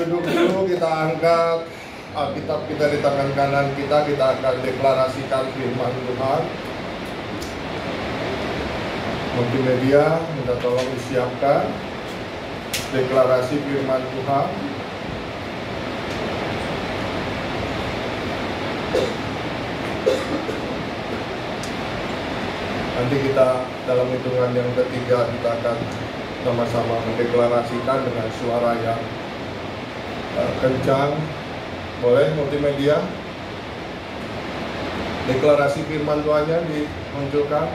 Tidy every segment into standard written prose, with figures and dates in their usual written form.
duduk dulu, kita angkat Alkitab kita di tangan kanan kita akan deklarasikan firman Tuhan. Multimedia, minta tolong disiapkan deklarasi firman Tuhan. Nanti kita dalam hitungan yang ketiga kita akan sama-sama mendeklarasikan dengan suara yang kencang. Boleh multimedia? Deklarasi firman Tuhannya dimunculkan.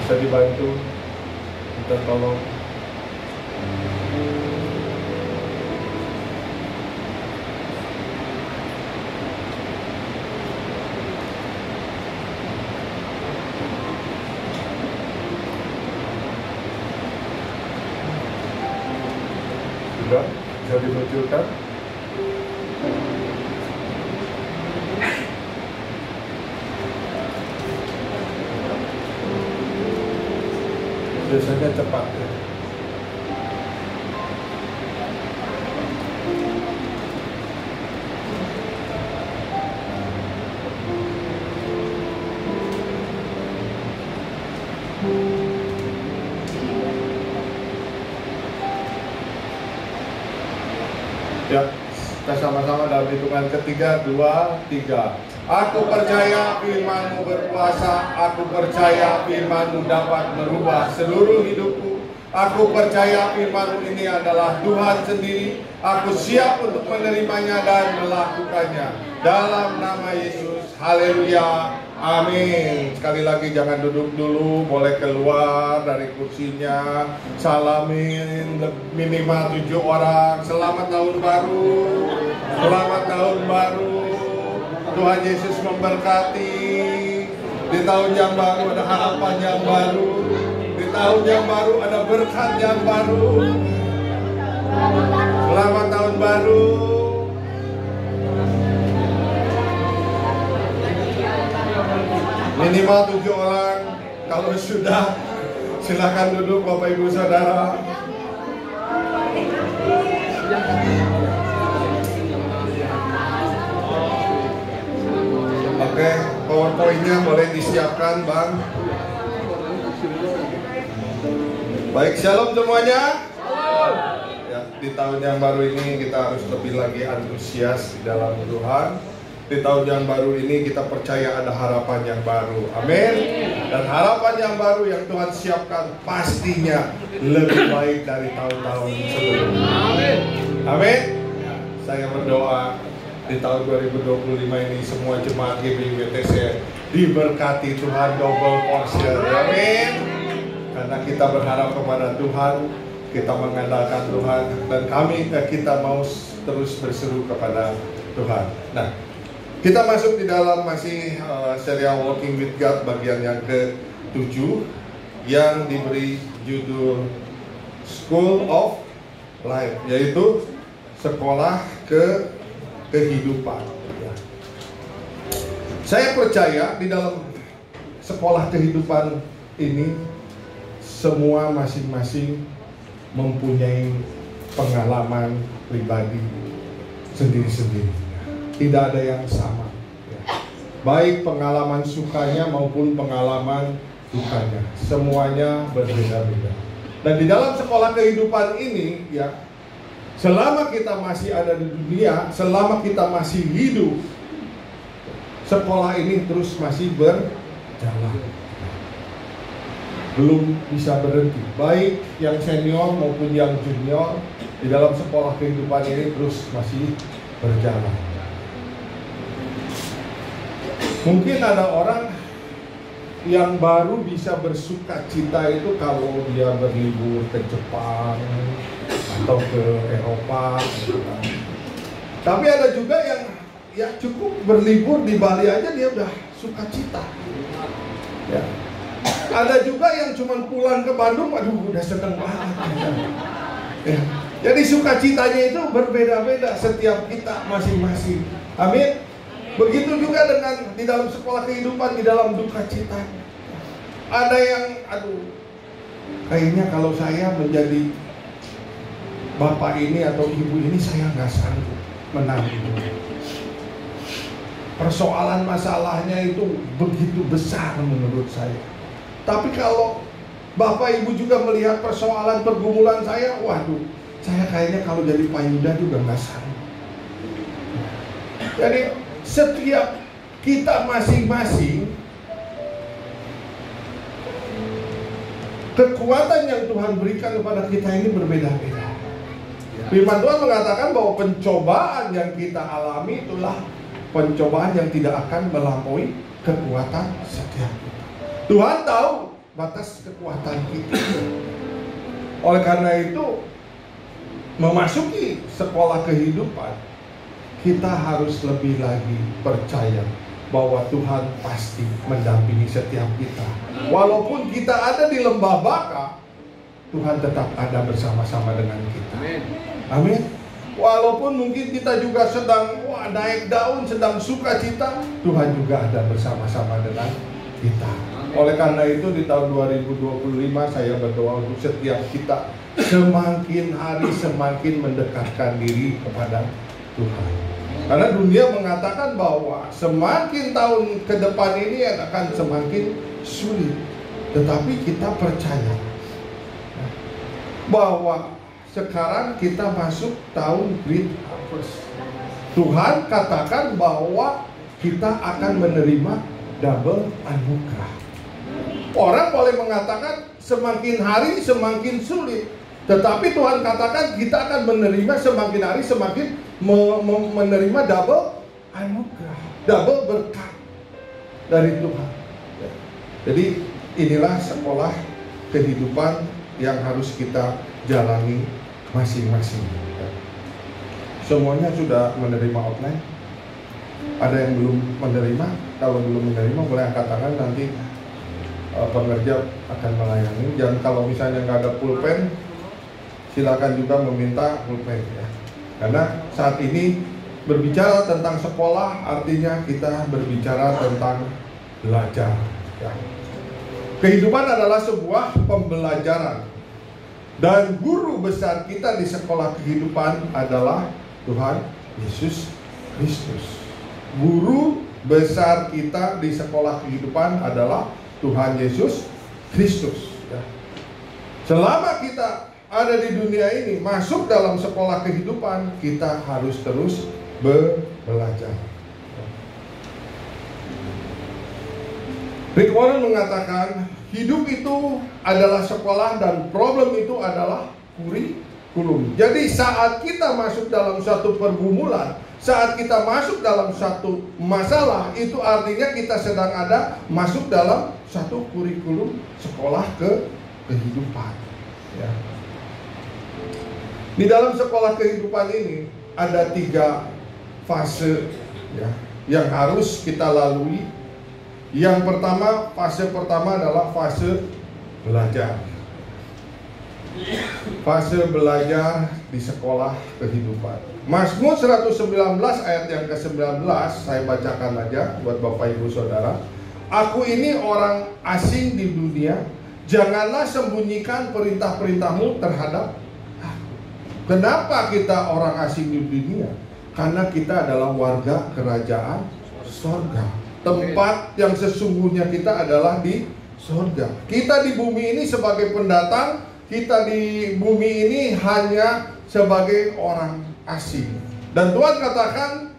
Bisa dibantu, minta tolong. Sudah, bisa dimunculkan. Biasanya cepat ya. Ya, kita sama-sama dalam hitungan ketiga, 2, 3. Aku percaya firman-Mu berkuasa, aku percaya firman-Mu dapat merubah seluruh hidupku. Aku percaya firman-Mu ini adalah Tuhan sendiri. Aku siap untuk menerimanya dan melakukannya. Dalam nama Yesus, haleluya, amin. Sekali lagi jangan duduk dulu, boleh keluar dari kursinya. Salamin minimal 7 orang. Selamat tahun baru. Selamat tahun baru. Tuhan Yesus memberkati. Di tahun yang baru ada harapan yang baru. Di tahun yang baru ada berkat yang baru. Selamat tahun baru. Minimal 7 orang. Kalau sudah, silakan duduk Bapak Ibu Saudara. Oke, PowerPoint-nya boleh disiapkan, Bang. Baik, shalom semuanya. Ya, di tahun yang baru ini kita harus lebih lagi antusias di dalam Tuhan. Di tahun yang baru ini kita percaya ada harapan yang baru. Amin. Dan harapan yang baru yang Tuhan siapkan pastinya lebih baik dari tahun-tahun sebelumnya. Amin. Amin. Saya berdoa di tahun 2025 ini semua jemaat GBI-WTC diberkati Tuhan double portion. Amin. Karena kita berharap kepada Tuhan, kita mengandalkan Tuhan, dan kita mau terus berseru kepada Tuhan. Nah, kita masuk di dalam masih serial Walking with God bagian yang ke-7 yang diberi judul School of Life, yaitu sekolah kehidupan. Saya percaya di dalam sekolah kehidupan ini semua masing-masing mempunyai pengalaman pribadi sendiri-sendiri. Tidak ada yang sama. Baik pengalaman sukanya maupun pengalaman dukanya, semuanya berbeda-beda. Dan di dalam sekolah kehidupan ini, ya, selama kita masih ada di dunia, selama kita masih hidup, sekolah ini terus masih berjalan. Belum bisa berhenti. Baik yang senior maupun yang junior, di dalam sekolah kehidupan ini terus masih berjalan. Mungkin ada orang yang baru bisa bersuka cita itu kalau dia berlibur ke Jepang atau ke Eropa gitu kan. Tapi ada juga yang ya cukup berlibur di Bali aja dia udah suka cita. Ya. Ada juga yang cuma pulang ke Bandung, aduh udah seneng banget. Ya. Jadi sukacitanya itu berbeda-beda setiap kita masing-masing. Amin. Begitu juga dengan di dalam sekolah kehidupan, di dalam duka cita. Ada yang, aduh, kayaknya kalau saya menjadi bapak ini atau ibu ini, saya nggak sanggup menanggung. Persoalan masalahnya itu begitu besar menurut saya. Tapi kalau bapak ibu juga melihat persoalan pergumulan saya, waduh, saya kayaknya kalau jadi Pak Yuda juga nggak sanggup. Jadi setiap kita masing-masing, kekuatan yang Tuhan berikan kepada kita ini berbeda-beda. Firman Tuhan mengatakan bahwa pencobaan yang kita alami itulah pencobaan yang tidak akan melampaui kekuatan setiap kita. Tuhan tahu batas kekuatan kita. Oleh karena itu, memasuki sekolah kehidupan, kita harus lebih lagi percaya bahwa Tuhan pasti mendampingi setiap kita. Walaupun kita ada di lembah baka, Tuhan tetap ada bersama-sama dengan kita. Amin. Walaupun mungkin kita juga sedang naik daun, sedang sukacita, Tuhan juga ada bersama-sama dengan kita. Oleh karena itu di tahun 2025 saya berdoa untuk setiap kita semakin hari semakin mendekatkan diri kepada Tuhan. Karena dunia mengatakan bahwa semakin tahun ke depan ini akan semakin sulit. Tetapi kita percaya bahwa sekarang kita masuk tahun Great Harvest. Tuhan katakan bahwa kita akan menerima double anugerah. Orang boleh mengatakan semakin hari semakin sulit, tetapi Tuhan katakan kita akan menerima semakin hari semakin menerima double anugerah, double berkat dari Tuhan. Jadi inilah sekolah kehidupan yang harus kita jalani masing-masing. Semuanya sudah menerima outline. Ada yang belum menerima? Kalau belum menerima boleh angkat tangan, nanti pengerja akan melayani. Dan kalau misalnya nggak ada pulpen, silakan juga meminta pulpen ya. Karena saat ini berbicara tentang sekolah, artinya kita berbicara tentang belajar ya. Kehidupan adalah sebuah pembelajaran. Dan guru besar kita di sekolah kehidupan adalah Tuhan Yesus Kristus. Guru besar kita di sekolah kehidupan adalah Tuhan Yesus Kristus ya. Selama kita ada di dunia ini, masuk dalam sekolah kehidupan, kita harus terus belajar. Rick Warren mengatakan, hidup itu adalah sekolah dan problem itu adalah kurikulum. Jadi saat kita masuk dalam satu pergumulan, saat kita masuk dalam satu masalah, itu artinya kita sedang ada masuk dalam satu kurikulum sekolah kehidupan ya. Di dalam sekolah kehidupan ini ada 3 fase ya, yang harus kita lalui. Yang pertama, fase pertama adalah fase belajar. Fase belajar di sekolah kehidupan. Mazmur 119 ayat yang ke-19 saya bacakan aja buat Bapak Ibu Saudara. Aku ini orang asing di dunia, janganlah sembunyikan perintah-perintahmu terhadap aku. Kenapa kita orang asing di dunia? Karena kita adalah warga kerajaan surga. Tempat yang sesungguhnya kita adalah di surga. Kita di bumi ini sebagai pendatang, kita di bumi ini hanya sebagai orang asing. Dan Tuhan katakan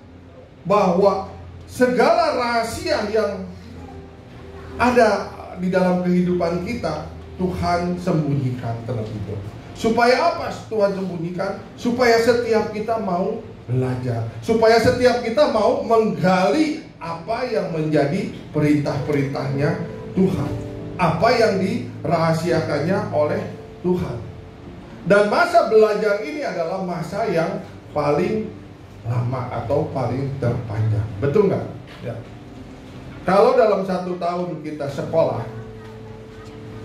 bahwa segala rahasia yang ada di dalam kehidupan kita, Tuhan sembunyikan terlebih dahulu. Supaya apa Tuhan sembunyikan? Supaya setiap kita mau belajar, supaya setiap kita mau menggali apa yang menjadi perintah-perintahnya Tuhan, apa yang dirahasiakannya oleh Tuhan. Dan masa belajar ini adalah masa yang paling lama atau paling terpanjang. Betul nggak? Ya. Kalau dalam 1 tahun kita sekolah,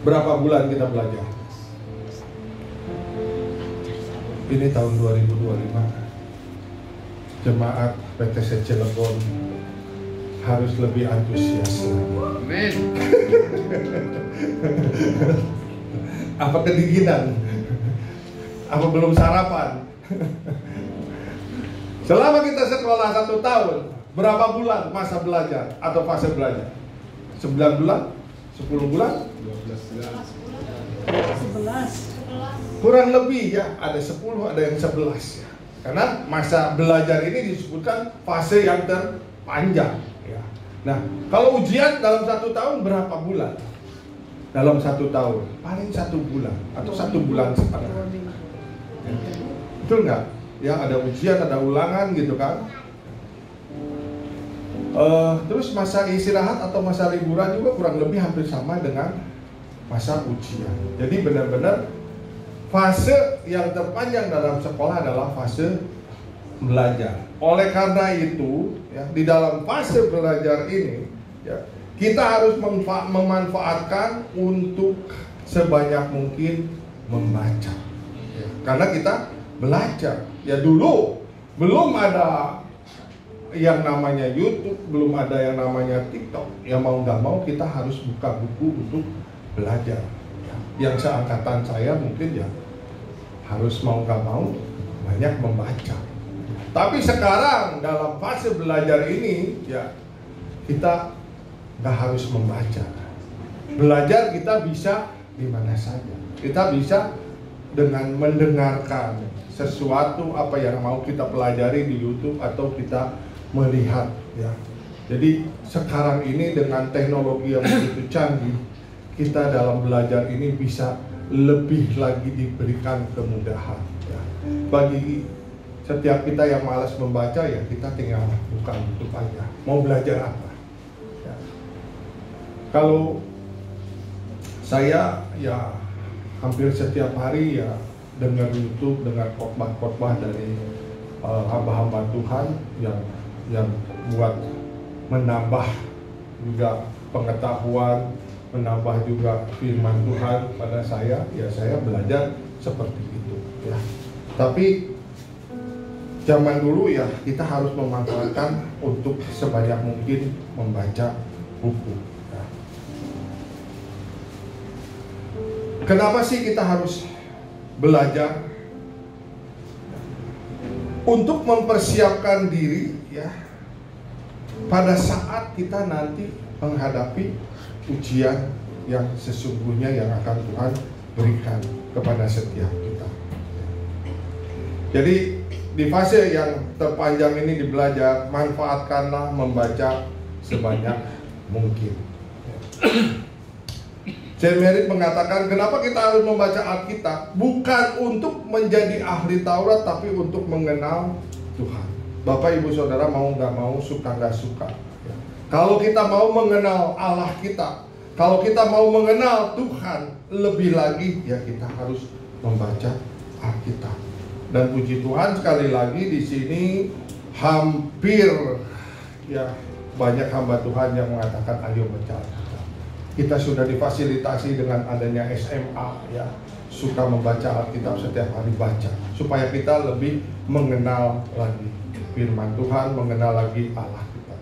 Berapa bulan kita belajar? Ini tahun 2025. Jemaat PTC Cilegon harus lebih antusias lagi. Amin. Apa kedinginan? Apa belum sarapan? Selama kita sekolah 1 tahun, berapa bulan masa belajar atau fase belajar? 9 bulan? 10 bulan? 12 bulan. 11. Kurang lebih ya, ada 10, ada yang 11 ya. Karena masa belajar ini disebutkan fase yang terpanjang ya. Nah, kalau ujian dalam 1 tahun berapa bulan? Dalam 1 tahun paling 1 bulan atau 1 bulan setengah. Betul nggak? Ya, ada ujian, ada ulangan gitu kan. Terus masa istirahat atau masa liburan juga kurang lebih hampir sama dengan masa ujian. Jadi benar-benar fase yang terpanjang dalam sekolah adalah fase belajar. Oleh karena itu, ya, di dalam fase belajar ini, ya, kita harus memanfaatkan untuk sebanyak mungkin membaca. Ya, karena kita belajar. Ya dulu belum ada yang namanya YouTube, belum ada yang namanya TikTok. Ya mau nggak mau kita harus buka buku untuk belajar. Ya, yang seangkatan saya mungkin ya harus mau nggak mau banyak membaca. Tapi sekarang dalam fase belajar ini ya kita nggak harus membaca. Belajar kita bisa di mana saja. Kita bisa dengan mendengarkan sesuatu apa yang mau kita pelajari di YouTube atau kita melihat ya. Jadi sekarang ini dengan teknologi yang begitu canggih, kita dalam belajar ini bisa lebih lagi diberikan kemudahan ya. Bagi setiap kita yang malas membaca ya kita tinggal buka YouTube aja. Mau belajar apa? Ya. Kalau saya ya hampir setiap hari ya dengar YouTube, dengar khotbah-khotbah dari hamba-hamba Tuhan yang buat menambah juga pengetahuan, menambah juga firman Tuhan pada saya, ya saya belajar seperti itu ya. Tapi zaman dulu ya kita harus memanfaatkan untuk sebanyak mungkin membaca buku ya. Kenapa sih kita harus belajar? Untuk mempersiapkan diri ya pada saat kita nanti menghadapi ujian yang sesungguhnya yang akan Tuhan berikan kepada setiap kita. Jadi di fase yang terpanjang ini di belajar, manfaatkanlah membaca sebanyak mungkin. J. Merritt mengatakan, kenapa kita harus membaca Alkitab? Bukan untuk menjadi ahli Taurat, tapi untuk mengenal Tuhan. Bapak, Ibu, Saudara, mau nggak mau, suka nggak suka. Kalau kita mau mengenal Allah kita, kalau kita mau mengenal Tuhan lebih lagi, ya kita harus membaca Alkitab. Dan puji Tuhan sekali lagi di sini hampir ya banyak hamba Tuhan yang mengatakan ayo baca Alkitab. Kita sudah difasilitasi dengan adanya SMA ya, suka membaca Alkitab setiap hari baca supaya kita lebih mengenal lagi firman Tuhan, mengenal lagi Allah kita.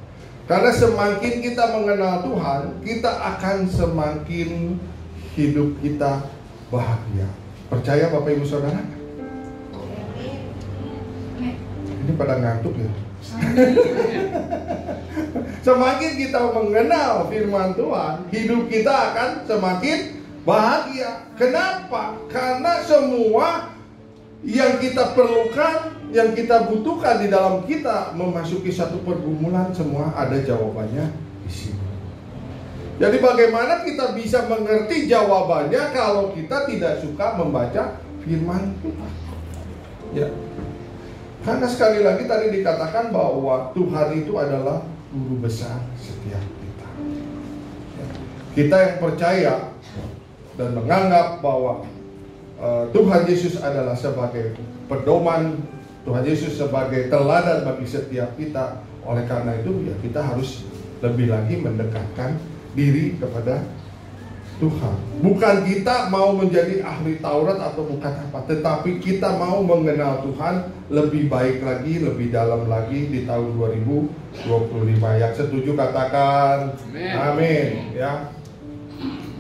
Karena semakin kita mengenal Tuhan, kita akan semakin hidup kita bahagia. Percaya Bapak Ibu Saudara? Ini pada ngantuk ya. Semakin kita mengenal firman Tuhan, hidup kita akan semakin bahagia. Kenapa? Karena semua yang kita perlukan, yang kita butuhkan di dalam kita memasuki satu pergumulan, semua ada jawabannya di sini. Jadi bagaimana kita bisa mengerti jawabannya kalau kita tidak suka membaca firman Tuhan? Ya. Karena sekali lagi tadi dikatakan bahwa Tuhan itu adalah guru besar setiap kita. Kita yang percaya dan menganggap bahwa Tuhan Yesus adalah sebagai pedoman, Tuhan Yesus sebagai teladan bagi setiap kita. Oleh karena itu ya kita harus lebih lagi mendekatkan diri kepada Tuhan. Bukan kita mau menjadi ahli Taurat atau bukan apa, tetapi kita mau mengenal Tuhan lebih baik lagi, lebih dalam lagi di tahun 2025. Yang setuju katakan amin, ya.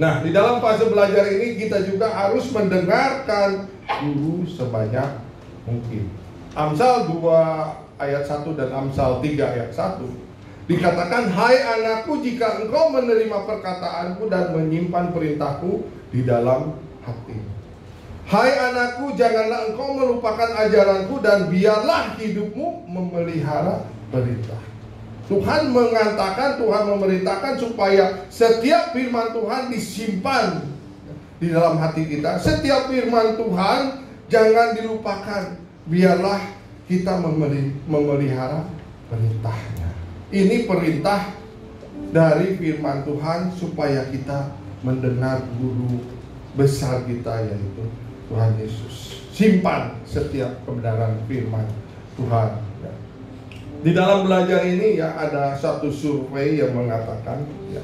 Nah, di dalam fase belajar ini kita juga harus mendengarkan guru sebanyak mungkin. Amsal 2 ayat 1 dan Amsal 3 ayat 1 dikatakan, hai anakku, jika engkau menerima perkataanku dan menyimpan perintahku di dalam hati. Hai anakku, janganlah engkau melupakan ajaranku dan biarlah hidupmu memelihara perintah. Tuhan mengatakan, Tuhan memerintahkan supaya setiap firman Tuhan disimpan di dalam hati kita. Setiap firman Tuhan jangan dilupakan. Biarlah kita memelihara perintahnya. Ini perintah dari firman Tuhan supaya kita mendengar guru besar kita, yaitu Tuhan Yesus. Simpan setiap kebenaran firman Tuhan. Di dalam belajar ini ya ada satu survei yang mengatakan ya,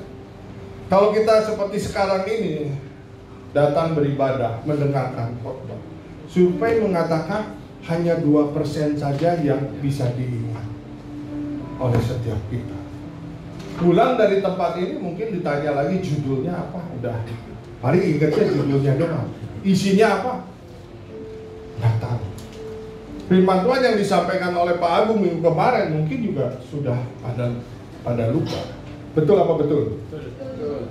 kalau kita seperti sekarang ini datang beribadah, mendengarkan khotbah, survei mengatakan hanya 2% saja yang bisa diingat oleh setiap kita. Pulang dari tempat ini mungkin ditanya lagi judulnya apa, udah paling ingatnya judulnya doang. Isinya apa? Nggak tahu. Firman Tuhan yang disampaikan oleh Pak Agung minggu kemarin mungkin juga sudah pada lupa. Betul apa betul? Betul.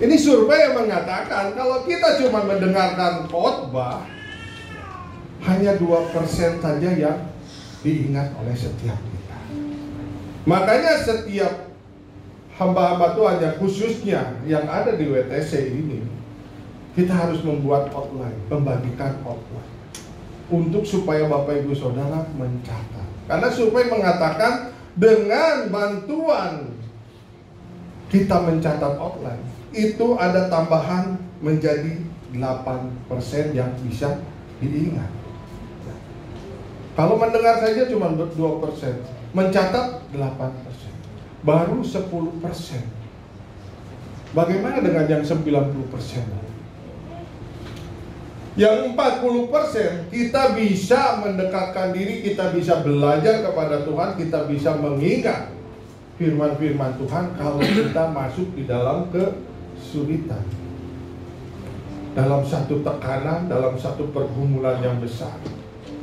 Ini survei yang mengatakan kalau kita cuma mendengarkan khotbah, hanya 2% saja yang diingat oleh setiap kita. Makanya setiap hamba-hamba Tuhan yang khususnya yang ada di WTC ini, kita harus membuat outline, membagikan outline, untuk supaya Bapak Ibu Saudara mencatat. Karena survei mengatakan dengan bantuan kita mencatat outline, itu ada tambahan menjadi 8% yang bisa diingat. Kalau mendengar saja cuma 2%, mencatat 8%, baru 10%. Bagaimana dengan yang 90%? Yang 40% kita bisa mendekatkan diri, kita bisa belajar kepada Tuhan, kita bisa mengingat firman-firman Tuhan kalau kita masuk di dalam kesulitan, dalam satu tekanan, dalam satu pergumulan yang besar,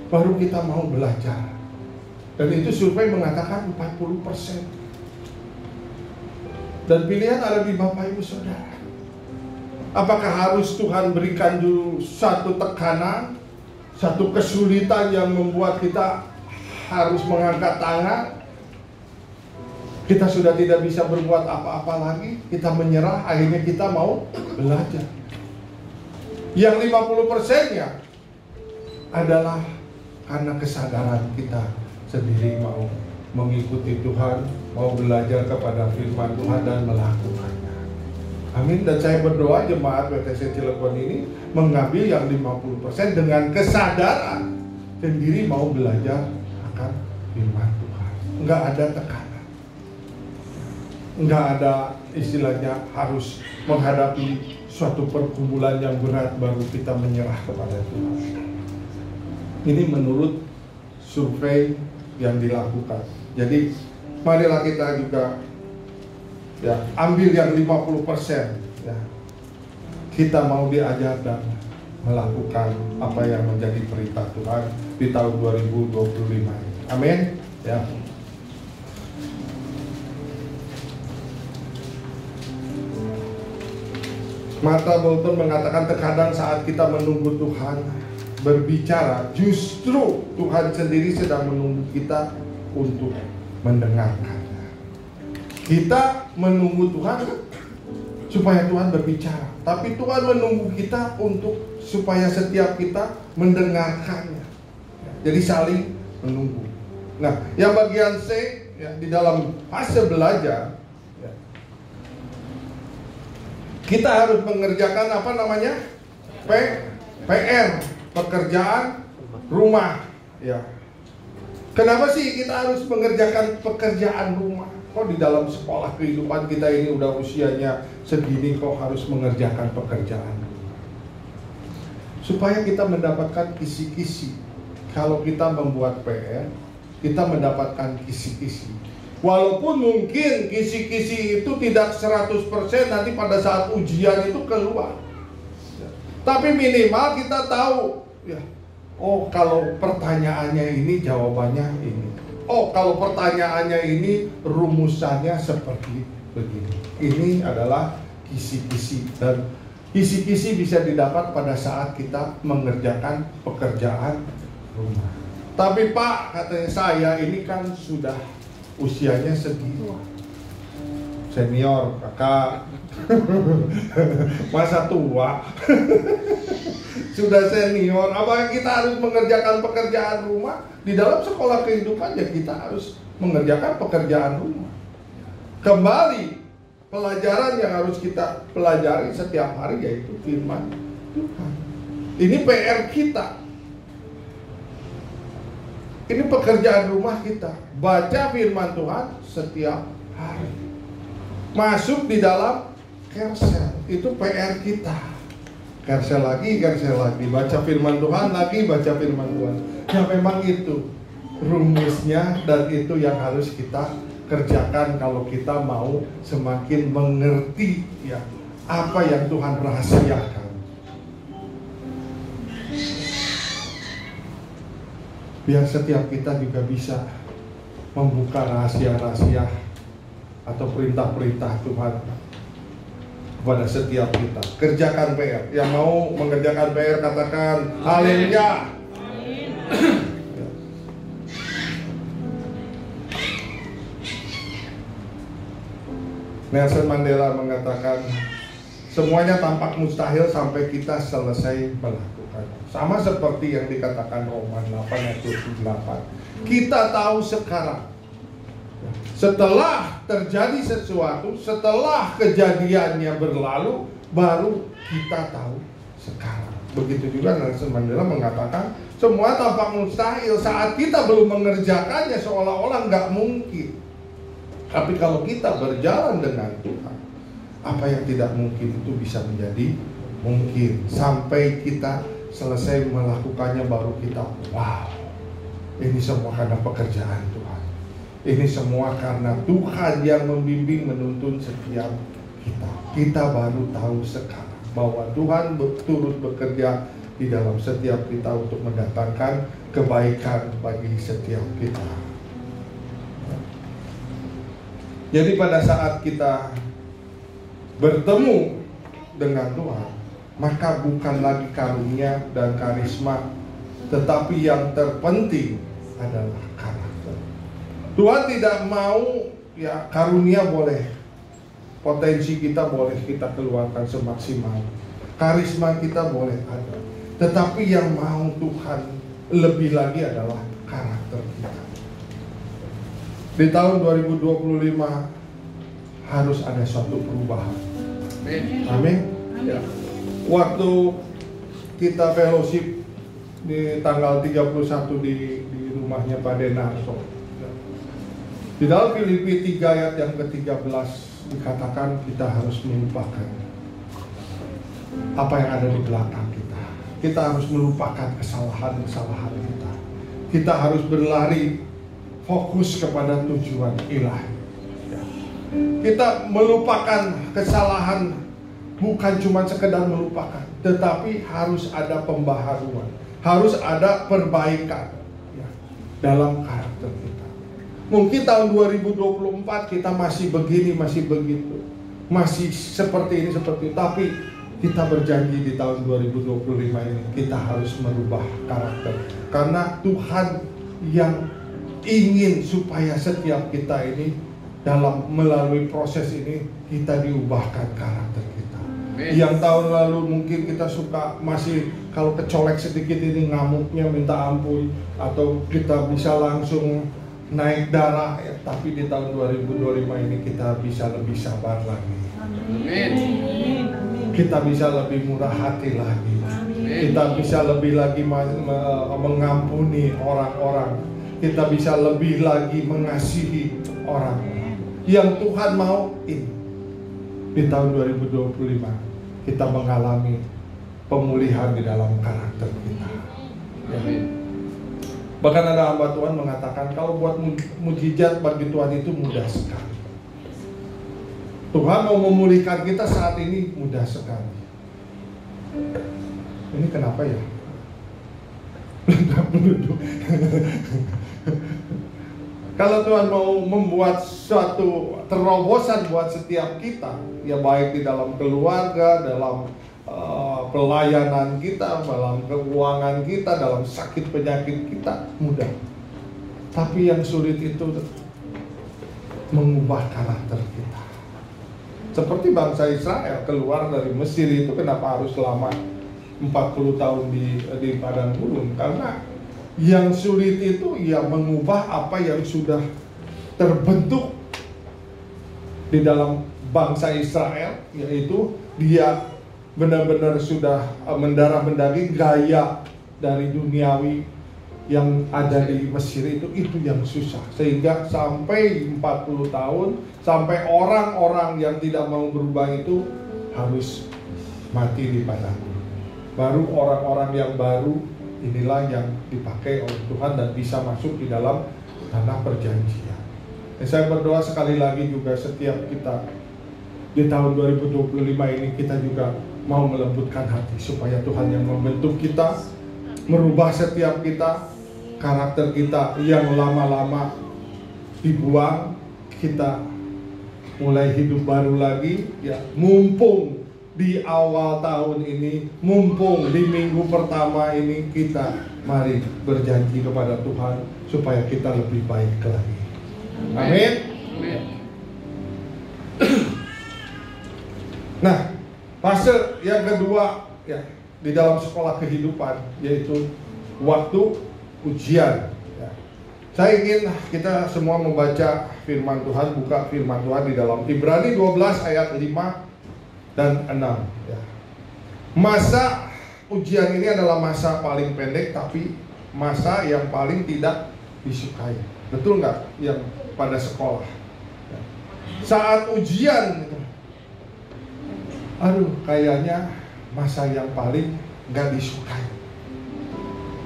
baru kita mau belajar. Dan itu survei mengatakan 40%. Dan pilihan ada di Bapak Ibu Saudara. Apakah harus Tuhan berikan dulu satu tekanan, satu kesulitan yang membuat kita harus mengangkat tangan? Kita sudah tidak bisa berbuat apa-apa lagi, kita menyerah, akhirnya kita mau belajar. Yang 50%-nya adalah karena kesadaran kita sendiri mau mengikuti Tuhan, mau belajar kepada firman Tuhan dan melakukannya. Amin. Dan saya berdoa jemaat WTC Cilegon ini mengambil yang 50% dengan kesadaran sendiri mau belajar akan firman Tuhan. Enggak ada tekanan, enggak ada istilahnya harus menghadapi suatu pergumulan yang berat baru kita menyerah kepada Tuhan. Ini menurut survei yang dilakukan. Jadi marilah kita juga ya, ambil yang 50%, ya. Kita mau diajar dan melakukan apa yang menjadi perintah Tuhan di tahun 2025. Amin. Ya. Martha Bolton mengatakan terkadang saat kita menunggu Tuhan berbicara, justru Tuhan sendiri sedang menunggu kita untuk mendengarkan. Kita menunggu Tuhan supaya Tuhan berbicara, tapi Tuhan menunggu kita untuk supaya setiap kita mendengarkannya. Jadi saling menunggu. Nah, yang bagian C ya, di dalam fase belajar ya, kita harus mengerjakan apa namanya? PR, pekerjaan rumah. Ya. Kenapa sih kita harus mengerjakan pekerjaan rumah? kok di dalam sekolah kehidupan kita ini udah usianya segini kok harus mengerjakan pekerjaan. Supaya kita mendapatkan kisi-kisi. Kalau kita membuat PR, kita mendapatkan kisi-kisi. Walaupun mungkin kisi-kisi itu tidak 100% nanti pada saat ujian itu keluar. Tapi minimal kita tahu, ya, oh kalau pertanyaannya ini jawabannya ini. Oh kalau pertanyaannya ini rumusannya seperti begini. Ini adalah kisi-kisi, dan kisi-kisi bisa didapat pada saat kita mengerjakan pekerjaan rumah. Tapi Pak, katanya saya ini kan sudah usianya segini, senior, kakak, masa tua, sudah senior, apakah kita harus mengerjakan pekerjaan rumah? Di dalam sekolah kehidupan ya kita harus mengerjakan pekerjaan rumah. Kembali, pelajaran yang harus kita pelajari setiap hari yaitu firman Tuhan. Ini PR kita. Ini pekerjaan rumah kita. Baca firman Tuhan setiap hari. Masuk di dalam kersel. Itu PR kita. Kersel lagi. Baca firman Tuhan lagi, baca firman Tuhan. Ya memang itu rumusnya, dan itu yang harus kita kerjakan kalau kita mau semakin mengerti ya apa yang Tuhan rahasiakan. Biar setiap kita juga bisa membuka rahasia-rahasia atau perintah-perintah Tuhan kepada setiap kita. Kerjakan PR. Yang mau mengerjakan PR katakan haleluya. Nelson Mandela mengatakan semuanya tampak mustahil sampai kita selesai melakukan. Sama seperti yang dikatakan Roma 8 ayat 28. Kita tahu sekarang. Setelah terjadi sesuatu, setelah kejadiannya berlalu, baru kita tahu sekarang. Begitu juga Nelson Mandela mengatakan semua tampak mustahil saat kita belum mengerjakannya, seolah-olah nggak mungkin. Tapi kalau kita berjalan dengan Tuhan, apa yang tidak mungkin itu bisa menjadi mungkin. Sampai kita selesai melakukannya baru kita, wow, ini semua karena pekerjaan Tuhan. Ini semua karena Tuhan yang membimbing, menuntun setiap kita. Kita baru tahu sekarang bahwa Tuhan turut bekerja di dalam setiap kita untuk mendatangkan kebaikan bagi setiap kita. Jadi pada saat kita bertemu dengan Tuhan, maka bukan lagi karunia dan karisma, tetapi yang terpenting adalah karakter. Tuhan tidak mau ya karunia boleh, potensi kita boleh kita keluarkan semaksimal, karisma kita boleh ada, tetapi yang mau Tuhan lebih lagi adalah karakter kita. Di tahun 2025 harus ada suatu perubahan. Amin. Ya. Waktu kita fellowship di tanggal 31 di rumahnya Pak Denarso, di dalam Filipi 3 ayat yang ke-13 dikatakan kita harus melupakan apa yang ada di belakang kita. Kita harus melupakan kesalahan-kesalahan kita. Kita harus berlari fokus kepada tujuan ilahi. Kita melupakan kesalahan, bukan cuma sekedar melupakan, tetapi harus ada pembaharuan, harus ada perbaikan ya, dalam karakter kita. Mungkin tahun 2024 kita masih begini, masih begitu, masih seperti ini, seperti itu, tapi kita berjanji di tahun 2025 ini kita harus merubah karakter, karena Tuhan yang ingin supaya setiap kita ini dalam melalui proses ini kita diubahkan karakter kita. Yang tahun lalu mungkin kita suka masih kalau kecolek sedikit ini ngamuknya minta ampun, atau kita bisa langsung naik darah ya, tapi di tahun 2025 ini kita bisa lebih sabar lagi. Amin. Kita bisa lebih murah hati lagi. Kita bisa lebih lagi mengampuni orang-orang. Kita bisa lebih lagi mengasihi orang. yang Tuhan mau ini di tahun 2025 kita mengalami pemulihan di dalam karakter kita. Ya. Bahkan ada hamba Tuhan mengatakan kalau buat mujizat bagi Tuhan itu mudah sekali. Tuhan mau memulihkan kita saat ini mudah sekali. Ini kenapa ya? Kalau Tuhan mau membuat suatu terobosan buat setiap kita, ya baik di dalam keluarga, dalam pelayanan kita, dalam keuangan kita, dalam sakit penyakit kita, mudah. Tapi yang sulit itu mengubah karakter kita. Seperti bangsa Israel keluar dari Mesir itu kenapa harus lama 40 tahun di padang gurun? Karena yang sulit itu ya mengubah apa yang sudah terbentuk di dalam bangsa Israel, yaitu dia benar-benar sudah mendarah mendaging gaya dari duniawi yang ada di Mesir itu yang susah. Sehingga sampai 40 tahun, sampai orang-orang yang tidak mau berubah itu harus mati di padang. Baru orang-orang yang baru inilah yang dipakai oleh Tuhan dan bisa masuk di dalam tanah perjanjian. Saya berdoa sekali lagi juga setiap kita di tahun 2025 ini kita juga mau melembutkan hati supaya Tuhan yang membentuk kita, merubah setiap kita, karakter kita yang lama-lama dibuang, kita mulai hidup baru lagi. Ya, mumpung di awal tahun ini, mumpung di minggu pertama ini, kita mari berjanji kepada Tuhan supaya kita lebih baik lagi. Amin. Nah, fase yang kedua ya di dalam sekolah kehidupan yaitu waktu ujian. Ya. Saya ingin kita semua membaca firman Tuhan, buka firman Tuhan di dalam Ibrani 12 ayat 5 dan 6 ya. Masa ujian ini adalah masa paling pendek tapi masa yang paling tidak disukai. Betul nggak? Yang pada sekolah ya. Saat ujian kayaknya masa yang paling nggak disukai.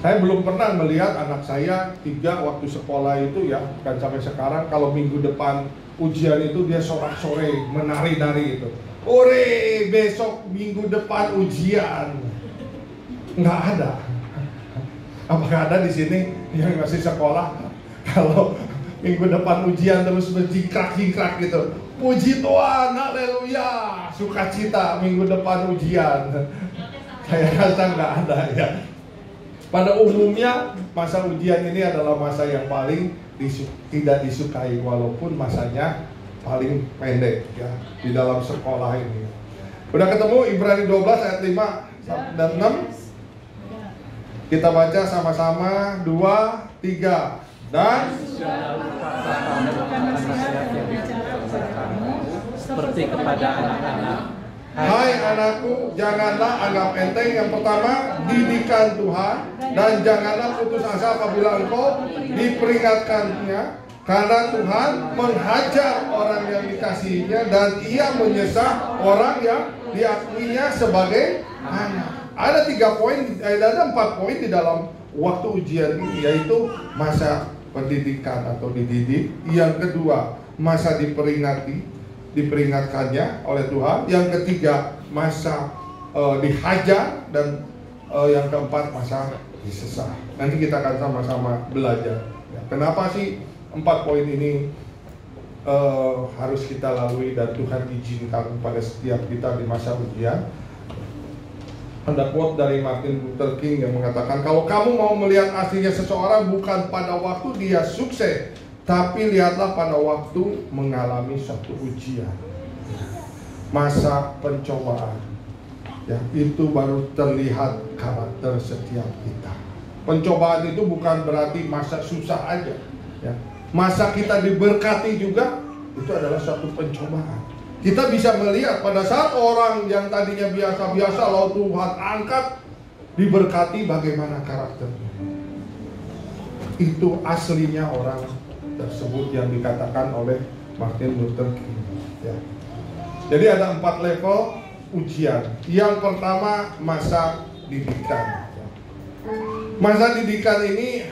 Saya belum pernah melihat anak saya 3 waktu sekolah itu ya, kan sampai sekarang kalau minggu depan ujian itu dia sorak-sore menari-nari itu. Ore, besok minggu depan ujian. Nggak ada. Apakah ada di sini yang masih sekolah? Kalau minggu depan ujian terus berjingkrak-jingkrak gitu. Puji Tuhan, haleluya, sukacita minggu depan ujian. Saya rasa nggak ada ya. Pada umumnya masa ujian ini adalah masa yang paling tidak disukai walaupun masanya paling pendek ya di dalam sekolah ini. Udah ketemu Ibrani 12 ayat 5 dan 6? Kita baca sama-sama 2, 3 dan seperti kepada anak-anak. Hai anakku, janganlah anggap enteng yang pertama didikan Tuhan, dan janganlah putus asa apabila engkau diperingatkannya, karena Tuhan menghajar orang yang dikasihinya dan ia menyesah orang yang diakuinya sebagai anak. Ada 3 poin, ada 4 poin di dalam waktu ujian ini, yaitu masa pendidikan atau dididik. Yang kedua, masa diperingatkannya oleh Tuhan. Yang ketiga, masa dihajar. Dan yang keempat, masa disesah. Nanti kita akan sama-sama belajar ya, kenapa sih 4 poin ini harus kita lalui dan Tuhan izinkan pada setiap kita di masa ujian. Ada quote dari Martin Luther King yang mengatakan, kalau kamu mau melihat aslinya seseorang bukan pada waktu dia sukses, tapi lihatlah pada waktu mengalami suatu ujian, masa pencobaan. Ya, itu baru terlihat karakter setiap kita. Pencobaan itu bukan berarti masa susah aja. Ya. Masa kita diberkati juga, itu adalah suatu pencobaan. Kita bisa melihat pada saat orang yang tadinya biasa-biasa lalu Tuhan angkat, diberkati, bagaimana karakternya. Itu aslinya orang tersebut yang dikatakan oleh Martin Luther King. Ya. Jadi ada 4 level ujian. Yang pertama masa didikan. Masa didikan ini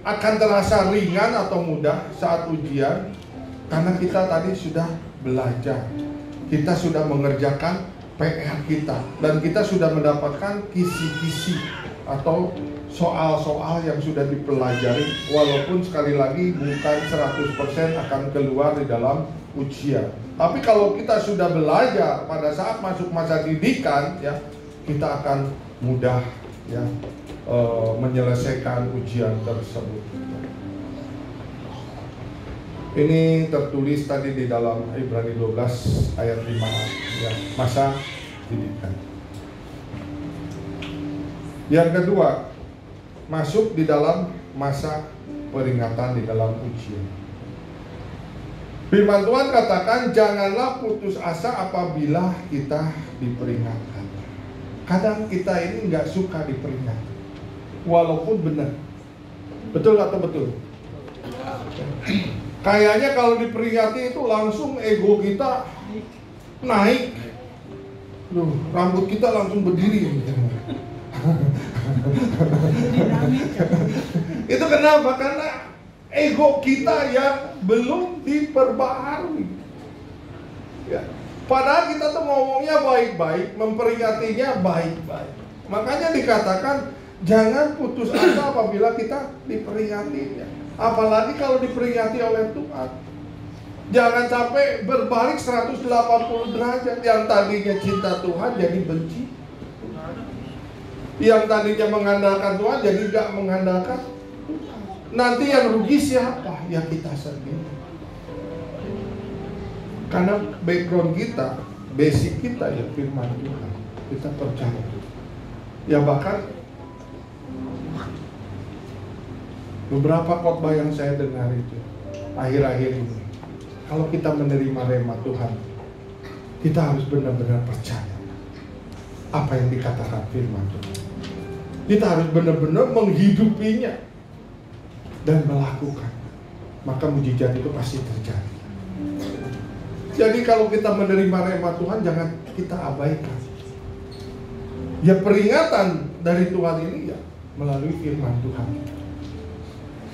akan terasa ringan atau mudah saat ujian karena kita tadi sudah belajar. Kita sudah mengerjakan PR kita dan kita sudah mendapatkan kisi-kisi atau soal-soal yang sudah dipelajari, walaupun sekali lagi bukan 100% akan keluar di dalam ujian. Tapi kalau kita sudah belajar pada saat masuk masa didikan, ya, kita akan mudah, ya, menyelesaikan ujian tersebut. Ini tertulis tadi di dalam Ibrani 12 ayat 5, ya, masa didikan. Yang kedua, masuk di dalam masa peringatan di dalam ujian. Firman Tuhan katakan, janganlah putus asa apabila kita diperingatkan. Kadang kita ini nggak suka diperingatkan, walaupun benar. Betul atau betul? Kayaknya kalau diperingati itu langsung ego kita naik. Loh, rambut kita langsung berdiri. Itu kenapa? Karena ego kita yang belum diperbaharui. Ya. Padahal kita tuh ngomongnya baik-baik, memperingatinya baik-baik. Makanya dikatakan jangan putus asa apabila kita diperingatinya. Apalagi kalau diperingati oleh Tuhan. Jangan sampai berbalik 180 derajat. Yang tadinya cinta Tuhan jadi benci. Yang tadinya mengandalkan Tuhan jadi gak mengandalkan Tuhan. Nanti yang rugi siapa? Ya kita sendiri. Karena background kita, basic kita ya firman Tuhan. Kita percaya. Ya bahkan beberapa khotbah yang saya dengar itu akhir-akhir ini, kalau kita menerima rema Tuhan, kita harus benar-benar percaya apa yang dikatakan firman Tuhan. Kita harus benar-benar menghidupinya dan melakukan, maka mujizat itu pasti terjadi. Jadi kalau kita menerima rema Tuhan, jangan kita abaikan. Ya peringatan dari Tuhan ini ya melalui firman Tuhan.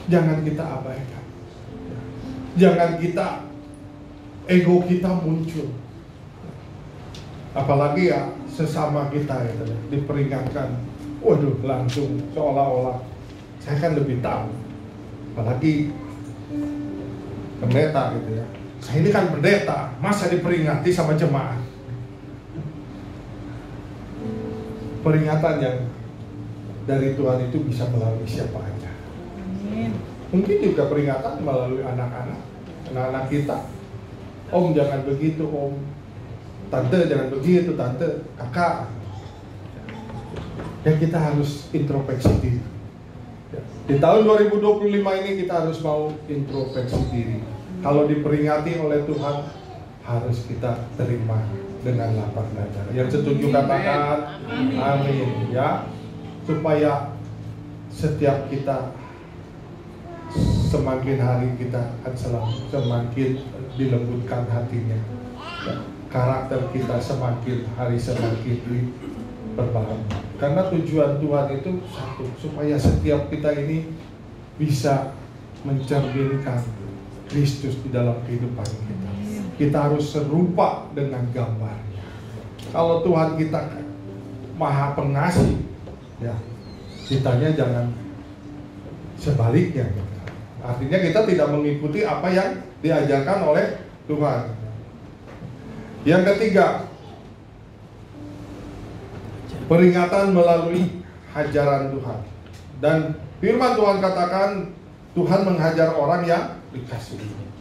Jangan kita abaikan. Jangan kita, ego kita muncul. Apalagi ya sesama kita ya, diperingatkan. Waduh, langsung seolah-olah saya kan lebih tahu. Apalagi pendeta gitu ya. Saya ini kan pendeta, masa diperingati sama jemaat? Peringatan yang dari Tuhan itu bisa melalui siapa aja. Mungkin juga peringatan melalui anak-anak kita. Om jangan begitu om, tante jangan begitu tante, kakak. Ya kita harus introspeksi diri. Di tahun 2025 ini kita harus mau introspeksi diri. Kalau diperingati oleh Tuhan, harus kita terima dengan lapang dada. Yang setuju katakan amin, ya. Supaya setiap kita semakin hari kita akan semakin dilembutkan hatinya. Karakter kita semakin hari semakin diperbaharui. Karena tujuan Tuhan itu satu, supaya setiap kita ini bisa mencerminkan Kristus di dalam kehidupan kita. Kita harus serupa dengan gambarnya. Kalau Tuhan kita Maha Pengasih, ya kitanya jangan sebaliknya. Artinya kita tidak mengikuti apa yang diajarkan oleh Tuhan. Yang ketiga, peringatan melalui hajaran Tuhan. Dan firman Tuhan katakan Tuhan menghajar orang yang dikasihi.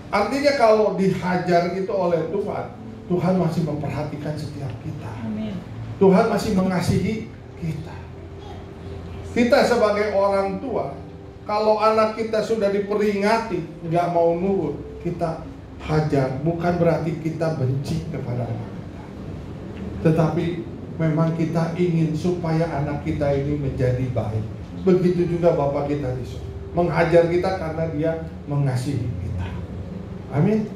Artinya kalau dihajar itu oleh Tuhan, Tuhan masih memperhatikan setiap kita. Amin. Tuhan masih mengasihi kita. Kita sebagai orang tua, kalau anak kita sudah diperingati nggak mau nurut, kita hajar, bukan berarti kita benci kepada anak kita. Tetapi memang kita ingin supaya anak kita ini menjadi baik. Begitu juga Bapak kita di surga, menghajar kita karena Dia mengasihi kita. Amin.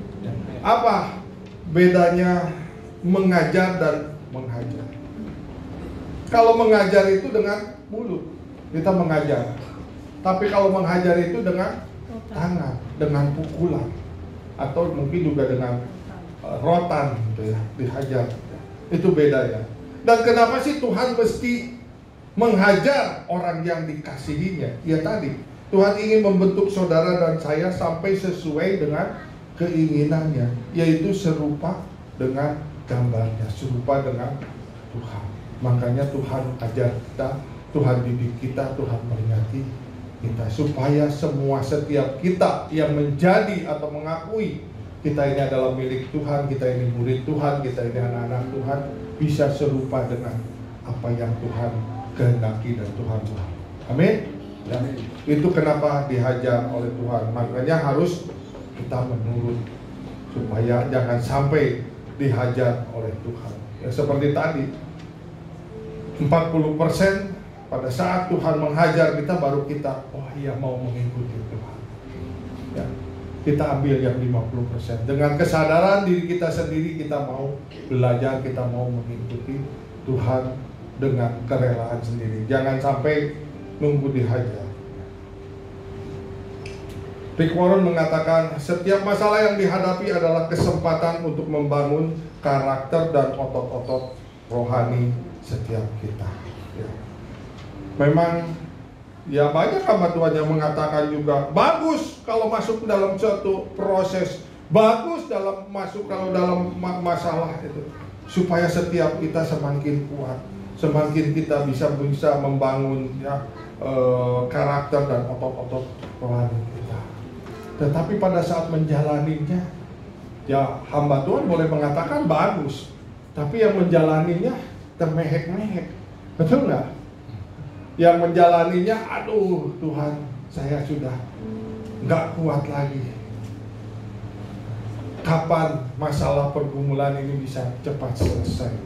Apa bedanya mengajar dan menghajar? Kalau mengajar itu dengan mulut, kita mengajar. Tapi kalau menghajar itu dengan tangan, dengan pukulan, atau mungkin juga dengan rotan gitu ya, dihajar. Itu bedanya. Dan kenapa sih Tuhan mesti menghajar orang yang dikasihinya? Ya tadi, Tuhan ingin membentuk saudara dan saya sampai sesuai dengan keinginannya, yaitu serupa dengan gambarnya, serupa dengan Tuhan. Makanya Tuhan ajar kita, Tuhan didik kita, Tuhan peringati kita, supaya setiap kita yang menjadi atau mengakui kita ini adalah milik Tuhan, kita ini murid Tuhan, kita ini anak-anak Tuhan, bisa serupa dengan apa yang Tuhan kehendaki dan Tuhan mau. Amin. Ya, itu kenapa dihajar oleh Tuhan. Makanya harus kita menurut, supaya jangan sampai dihajar oleh Tuhan. Ya, seperti tadi, 40% pada saat Tuhan menghajar kita, baru kita, oh iya, mau mengikuti Tuhan. Ya, kita ambil yang 50%. Dengan kesadaran diri kita sendiri, kita mau belajar, kita mau mengikuti Tuhan dengan kerelaan sendiri. Jangan sampai nunggu dihajar. Rick Warren mengatakan, setiap masalah yang dihadapi adalah kesempatan untuk membangun karakter dan otot-otot rohani setiap kita. Ya. Memang ya banyak hamba Tuhan yang mengatakan juga, bagus kalau masuk dalam suatu proses, bagus dalam masalah itu, supaya setiap kita semakin kuat, semakin kita bisa membangun ya, karakter dan otot-otot rohani kita. Tetapi pada saat menjalaninya, ya hamba Tuhan boleh mengatakan bagus, tapi yang menjalaninya termehek-mehek, betul nggak? Yang menjalaninya, aduh Tuhan, saya sudah nggak kuat lagi. Kapan masalah pergumulan ini bisa cepat selesai?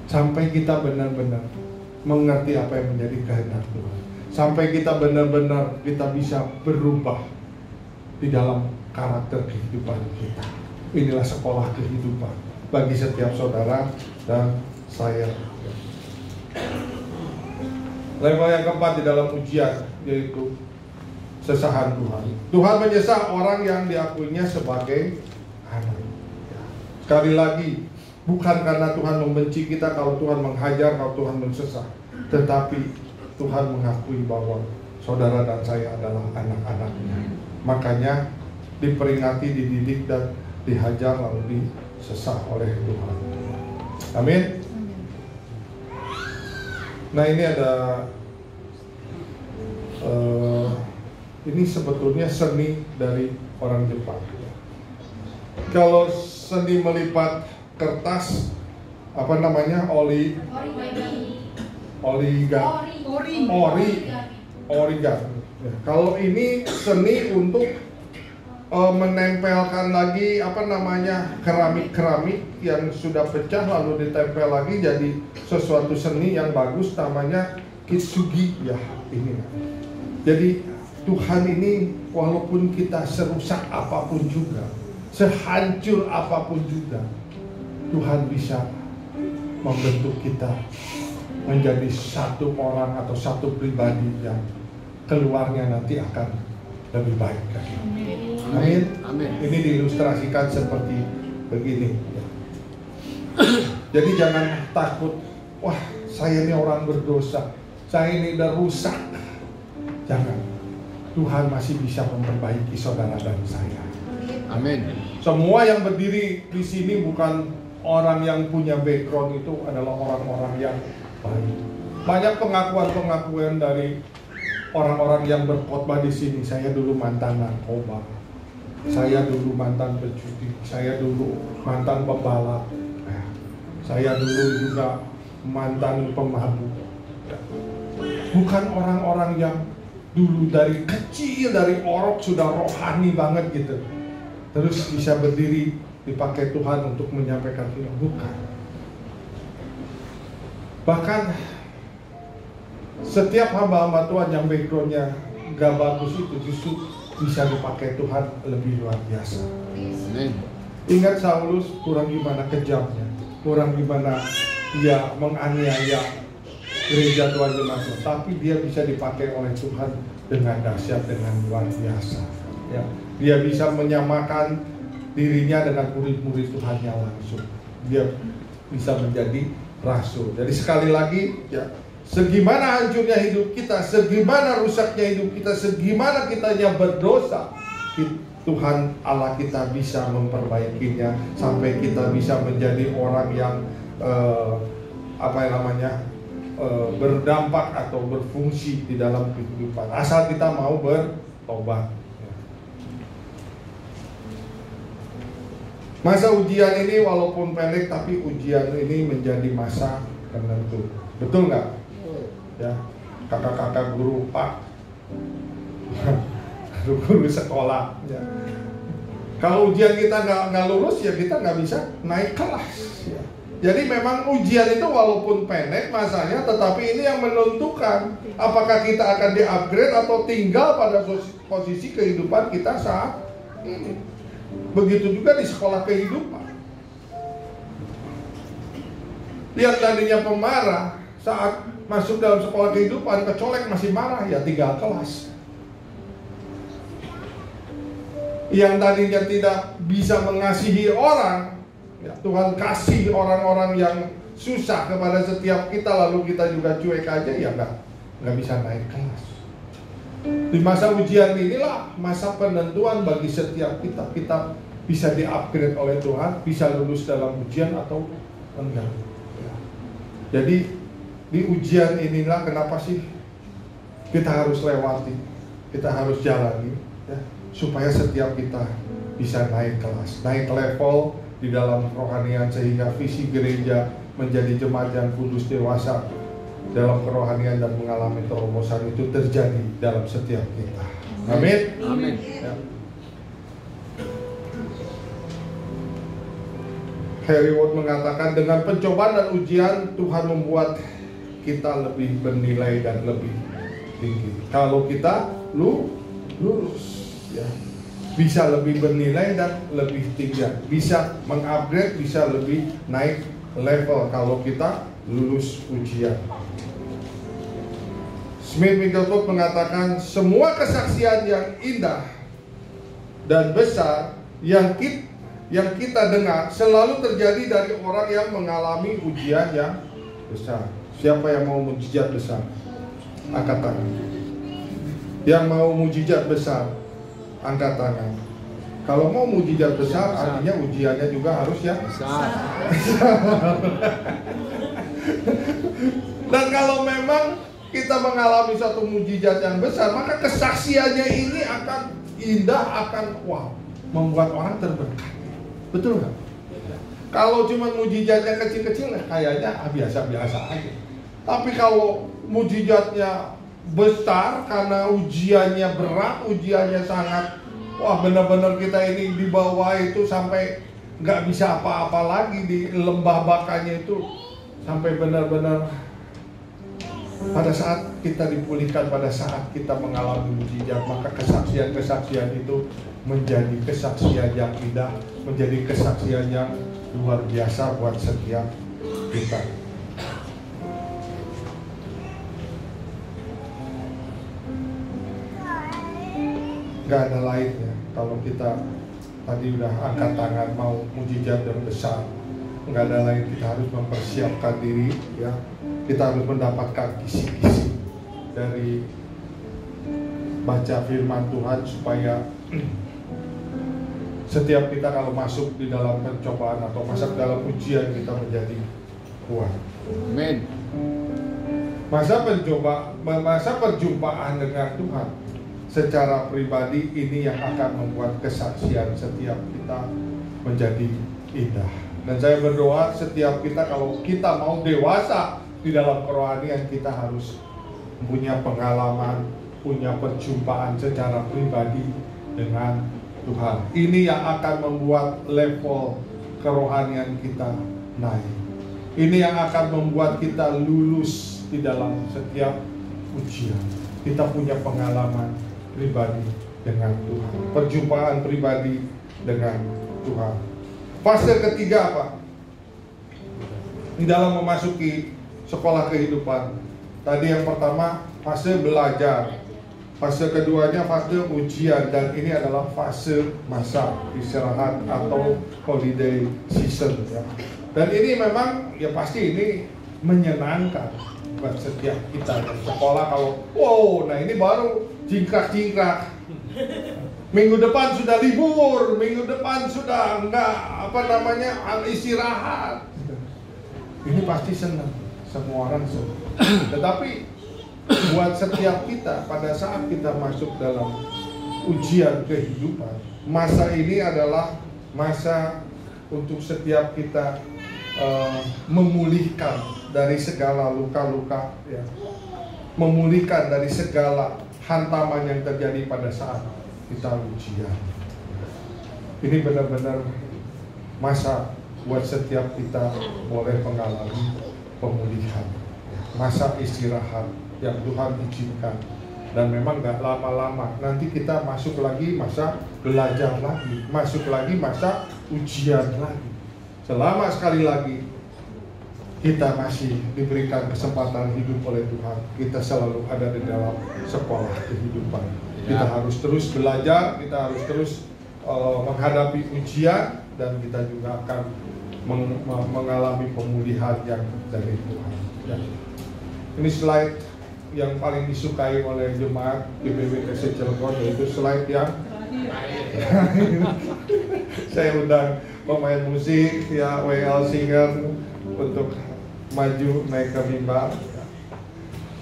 Sampai kita benar-benar mengerti apa yang menjadi kehendak Tuhan. Sampai kita benar-benar bisa berubah di dalam karakter kehidupan kita. Inilah sekolah kehidupan bagi setiap saudara dan saya. Level yang keempat di dalam ujian, yaitu sesahan Tuhan. Tuhan menyesah orang yang diakuinya sebagai anak. Sekali lagi, bukan karena Tuhan membenci kita kalau Tuhan menghajar, kalau Tuhan mensesah, tetapi Tuhan mengakui bahwa saudara dan saya adalah anak-anaknya. Makanya diperingati, dididik, dan dihajar lalu disesah oleh Tuhan. Amin. Nah, ini ada ini sebetulnya seni dari orang Jepang. Kalau seni melipat kertas, apa namanya, origami. Ya, kalau ini seni untuk menempelkan lagi apa namanya, keramik yang sudah pecah lalu ditempel lagi jadi sesuatu seni yang bagus, namanya kintsugi ya ini. Jadi Tuhan ini walaupun kita serusak apapun juga, sehancur apapun juga, Tuhan bisa membentuk kita menjadi satu orang atau satu pribadi yang keluarnya nanti akan lebih baik lagi. Amin. Amin. Ini diilustrasikan seperti begini. Jadi jangan takut, wah saya ini orang berdosa, saya ini udah rusak. Jangan. Tuhan masih bisa memperbaiki saudara dan saya. Amin. Semua yang berdiri di sini bukan orang yang punya background, itu adalah orang-orang yang baik. Banyak pengakuan-pengakuan dari orang-orang yang berkhotbah di sini. Saya dulu mantan narkoba, saya dulu mantan penjudi, saya dulu mantan pembalap, saya dulu juga mantan pemabuk. Bukan orang-orang yang dulu dari kecil, dari orok sudah rohani banget gitu, terus bisa berdiri dipakai Tuhan untuk menyampaikan firman. Bukan. Bahkan setiap hamba-hamba Tuhan yang backgroundnya gak bagus itu justru bisa dipakai Tuhan lebih luar biasa. Amin. Ingat Saulus, kurang gimana kejamnya, kurang gimana dia menganiaya gereja Tuhan Yesus, tapi dia bisa dipakai oleh Tuhan dengan dahsyat, dengan luar biasa. Ya, dia bisa menyamakan dirinya dengan murid-murid Tuhannya langsung. Dia bisa menjadi rasul. Jadi sekali lagi, ya, segimana hancurnya hidup kita, segimana rusaknya hidup kita, segimana kitanya berdosa, Tuhan Allah kita bisa memperbaikinya sampai kita bisa menjadi orang yang berdampak atau berfungsi di dalam kehidupan. Asal kita mau bertobat. Masa ujian ini walaupun pendek, tapi ujian ini menjadi masa penentu. Betul nggak? Ya, kakak-kakak guru, Pak, guru sekolah. Ya. Kalau ujian kita nggak lulus, ya kita nggak bisa naik kelas. Ya. Jadi memang ujian itu walaupun pendek masanya, tetapi ini yang menentukan apakah kita akan di-upgrade atau tinggal pada posisi kehidupan kita saat ini. Begitu juga di sekolah kehidupan. Lihat tadinya pemarah, saat masuk dalam sekolah kehidupan, kecolek masih marah, ya tinggal kelas. Yang tadinya tidak bisa mengasihi orang, ya, Tuhan kasih orang-orang yang susah kepada setiap kita, lalu kita juga cuek aja, ya nggak bisa naik kelas. Di masa ujian inilah masa penentuan bagi setiap kita. Kita bisa di-upgrade oleh Tuhan, bisa lulus dalam ujian atau enggak. Ya. Jadi di ujian inilah kenapa sih kita harus lewati, kita harus jalani, ya, supaya setiap kita bisa naik kelas, naik level di dalam kerohanian, sehingga visi gereja menjadi jemaat yang kudus dewasa dalam kerohanian dan mengalami terobosan itu terjadi dalam setiap kita. Amin. Amin. Ya. Harry Ward mengatakan, dengan pencobaan dan ujian Tuhan membuat kita lebih bernilai dan lebih tinggi. Kalau kita lulus, ya, bisa lebih bernilai dan lebih tinggi, bisa mengupgrade, bisa lebih naik level kalau kita lulus ujian. Smith Wigglesworth mengatakan, semua kesaksian yang indah dan besar yang kita dengar selalu terjadi dari orang yang mengalami ujian yang besar. Siapa yang mau mujizat besar? Angkat tangan. Yang mau mujizat besar, angkat tangan. Kalau mau mujizat besar, artinya ujiannya juga harus yang besar. Dan kalau memang kita mengalami satu mujizat yang besar, maka kesaksiannya ini akan indah, akan membuat orang terberkati. Betul nggak? Kalau cuma mujizatnya kecil-kecil, kayaknya biasa-biasa aja. Tapi kalau mujizatnya besar karena ujiannya berat, ujiannya sangat, benar-benar kita ini di bawah itu sampai nggak bisa apa-apa lagi, di lembah bakanya itu sampai benar-benar. Pada saat kita dipulihkan, pada saat kita mengalami mujizat, maka kesaksian-kesaksian itu menjadi kesaksian yang indah, menjadi kesaksian yang luar biasa buat setiap kita. Gak ada lain ya, kalau kita tadi udah angkat tangan mau mujizat yang besar, gak ada lain, kita harus mempersiapkan diri, ya. Kita harus mendapatkan kisi-kisi dari baca firman Tuhan supaya setiap kita kalau masuk di dalam pencobaan atau masuk dalam ujian, kita menjadi kuat. Amin. Masa perjumpaan dengan Tuhan secara pribadi ini yang akan membuat kesaksian setiap kita menjadi indah. Dan saya berdoa setiap kita, kalau kita mau dewasa di dalam kerohanian, kita harus punya pengalaman, punya perjumpaan secara pribadi dengan Tuhan. Ini yang akan membuat level kerohanian kita naik. Ini yang akan membuat kita lulus di dalam setiap ujian. Kita punya pengalaman pribadi dengan Tuhan, perjumpaan pribadi dengan Tuhan. Fase ketiga apa? Di dalam memasuki sekolah kehidupan. Tadi yang pertama fase belajar, fase keduanya fase ujian, dan ini adalah fase masa istirahat atau holiday season ya. Dan ini memang ya pasti ini menyenangkan buat setiap kita. Sekolah kalau wow, nah ini baru jingkrak-jingkrak. Minggu depan sudah libur, minggu depan sudah enggak istirahat. Ini pasti senang, semua orang senang. Tetapi buat setiap kita pada saat kita masuk dalam ujian kehidupan, masa ini adalah masa untuk setiap kita memulihkan dari segala luka-luka ya. Memulihkan dari segala hantaman yang terjadi pada saat kita ujian. Ini benar-benar masa buat setiap kita boleh mengalami pemulihan, masa istirahat yang Tuhan izinkan. Dan memang gak lama-lama, nanti kita masuk lagi masa belajar lagi, masuk lagi masa ujian lagi. Selama sekali lagi kita masih diberikan kesempatan hidup oleh Tuhan, kita selalu ada di dalam sekolah kehidupan. Kita harus terus belajar, kita harus terus menghadapi ujian, dan kita juga akan mengalami pemulihan yang dari Tuhan. Ya. Ini slide yang paling disukai oleh jemaat GBWTC Cilegon, yaitu slide yang saya undang pemain musik ya, WL Singer untuk maju naik ke mimbar.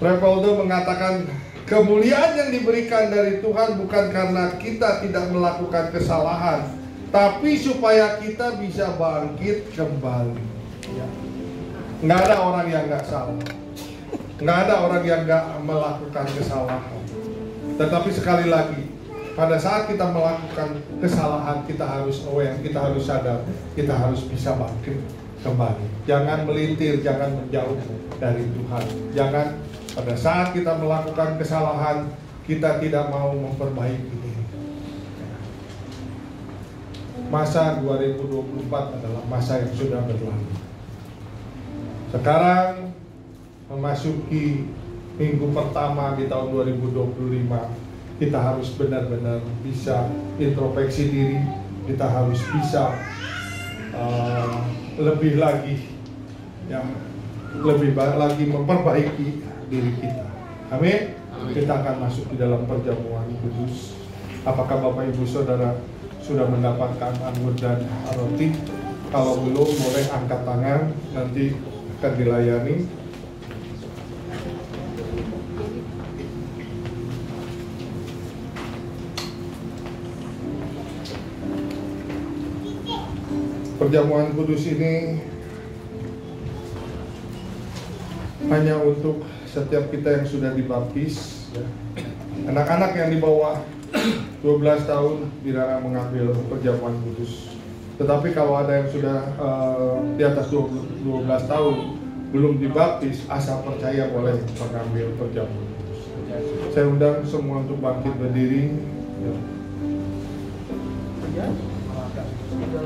Repoldo mengatakan kemuliaan yang diberikan dari Tuhan bukan karena kita tidak melakukan kesalahan, tapi supaya kita bisa bangkit kembali ya. Nggak ada orang yang nggak salah, nggak ada orang yang nggak melakukan kesalahan. Tetapi sekali lagi, pada saat kita melakukan kesalahan, kita harus aware, kita harus sadar, kita harus bisa bangkit kembali. Jangan melintir, jangan menjauh dari Tuhan. Jangan pada saat kita melakukan kesalahan, kita tidak mau memperbaiki diri. Masa 2024 adalah masa yang sudah berlalu. Sekarang memasuki minggu pertama di tahun 2025, kita harus benar-benar bisa introspeksi diri. Kita harus bisa lebih lagi ya, lebih lagi memperbaiki diri kita. Amin. Kita akan masuk di dalam perjamuan kudus. Apakah Bapak Ibu Saudara sudah mendapatkan anggur dan roti? Kalau belum, boleh angkat tangan, nanti akan dilayani. Perjamuan kudus ini hanya untuk setiap kita yang sudah dibaptis ya. Anak-anak yang di bawah 12 tahun tidak mengambil perjamuan kudus. Tetapi kalau ada yang sudah di atas 12 tahun belum dibaptis, asal percaya boleh mengambil perjamuan kudus. Saya undang semua untuk bangkit berdiri ya.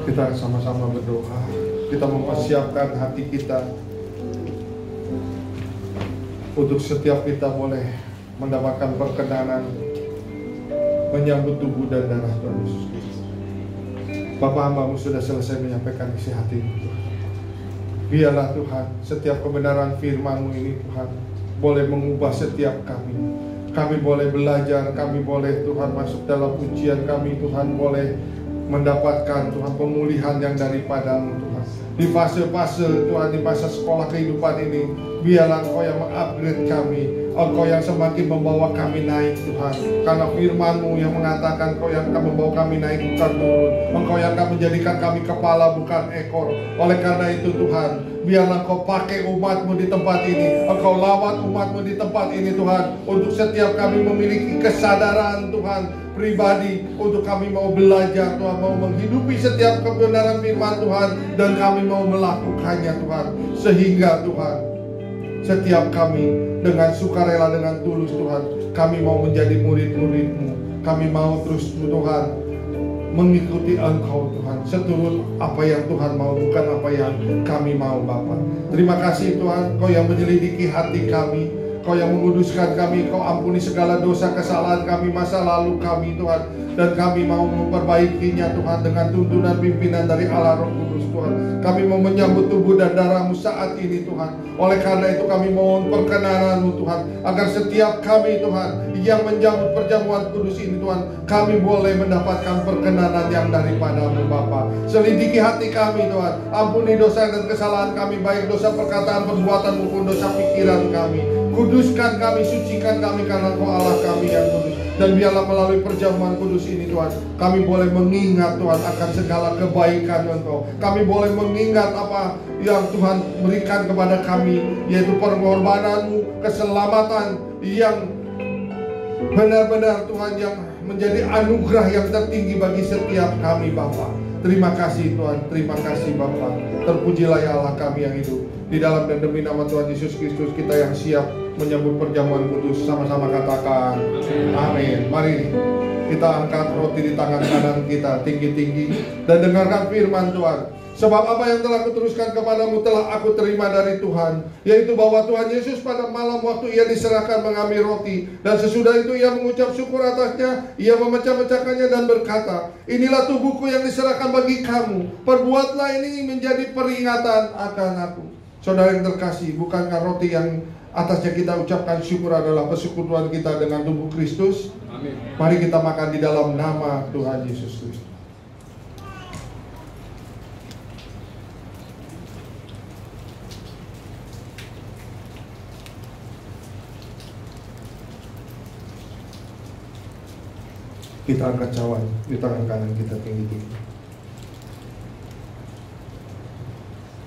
Kita sama-sama berdoa. Kita mempersiapkan hati kita untuk setiap kita boleh mendapatkan perkenanan menyambut tubuh dan darah Tuhan Yesus Kristus. Bapa hamba-Mu sudah selesai menyampaikan isi hati-Mu. Biarlah Tuhan, setiap kebenaran firman-Mu ini Tuhan boleh mengubah setiap kami. Kami boleh belajar, kami boleh Tuhan masuk dalam ujian, kami Tuhan boleh mendapatkan Tuhan pemulihan yang daripada-Mu Tuhan. Di fase-fase Tuhan, di fase sekolah kehidupan ini, biarlah Engkau yang mengupgrade kami, Engkau yang semakin membawa kami naik Tuhan. Karena firman-Mu yang mengatakan Engkau yang akan membawa kami naik bukan turun, Engkau yang akan menjadikan kami kepala bukan ekor. Oleh karena itu Tuhan, biarlah Engkau pakai umat-Mu di tempat ini, Engkau lawat umat-Mu di tempat ini Tuhan. Untuk setiap kami memiliki kesadaran Tuhan pribadi, untuk kami mau belajar Tuhan, mau menghidupi setiap kebenaran firman Tuhan, dan kami mau melakukannya Tuhan. Sehingga Tuhan, setiap kami dengan sukarela, dengan tulus Tuhan, kami mau menjadi murid-murid-Mu. kami mau terus Tuhan mengikuti Engkau Tuhan, seturut apa yang Tuhan mau, bukan apa yang kami mau Bapa. Terima kasih Tuhan, Kau yang menyelidiki hati kami, Kau yang menguduskan kami, Kau ampuni segala dosa kesalahan kami, masa lalu kami Tuhan. Dan kami mau memperbaikinya Tuhan dengan tuntunan pimpinan dari Allah Roh Kudus Tuhan. Kami mau menyambut tubuh dan darah-Mu saat ini Tuhan. Oleh karena itu kami mohon perkenanan-Mu Tuhan, agar setiap kami Tuhan yang menjambut perjamuan kudus ini Tuhan, kami boleh mendapatkan perkenanan yang daripada-Mu Bapa. Selidiki hati kami Tuhan, ampuni dosa dan kesalahan kami, baik dosa perkataan, perbuatan maupun dosa pikiran kami. Kuduskan kami, sucikan kami, karena Kau Allah kami yang kudus. Dan biarlah melalui perjamuan kudus ini Tuhan, kami boleh mengingat Tuhan akan segala kebaikan Engkau. Kami boleh mengingat apa yang Tuhan berikan kepada kami, yaitu pengorbanan-Mu, keselamatan yang benar-benar Tuhan, yang menjadi anugerah yang tertinggi bagi setiap kami Bapa. Terima kasih Tuhan, terima kasih Bapa. Terpujilah ya Allah kami yang hidup. Di dalam dan demi nama Tuhan Yesus Kristus, kita yang siap menyambut perjamuan kudus, sama-sama katakan amin. Mari kita angkat roti di tangan kanan kita tinggi-tinggi dan dengarkan firman Tuhan. Sebab apa yang telah kuteruskan kepadamu telah aku terima dari Tuhan, yaitu bahwa Tuhan Yesus pada malam waktu Ia diserahkan mengambil roti, dan sesudah itu Ia mengucap syukur atasnya, Ia memecah-mecahkannya dan berkata, inilah tubuhku yang diserahkan bagi kamu, perbuatlah ini menjadi peringatan akan aku. Saudara yang terkasih, bukankah roti yang atasnya kita ucapkan syukur adalah persekutuan kita dengan tubuh Kristus? Amin. Mari kita makan di dalam nama Tuhan Yesus Kristus. Kita angkat cawan di tangan kanan kita tinggi-tinggi.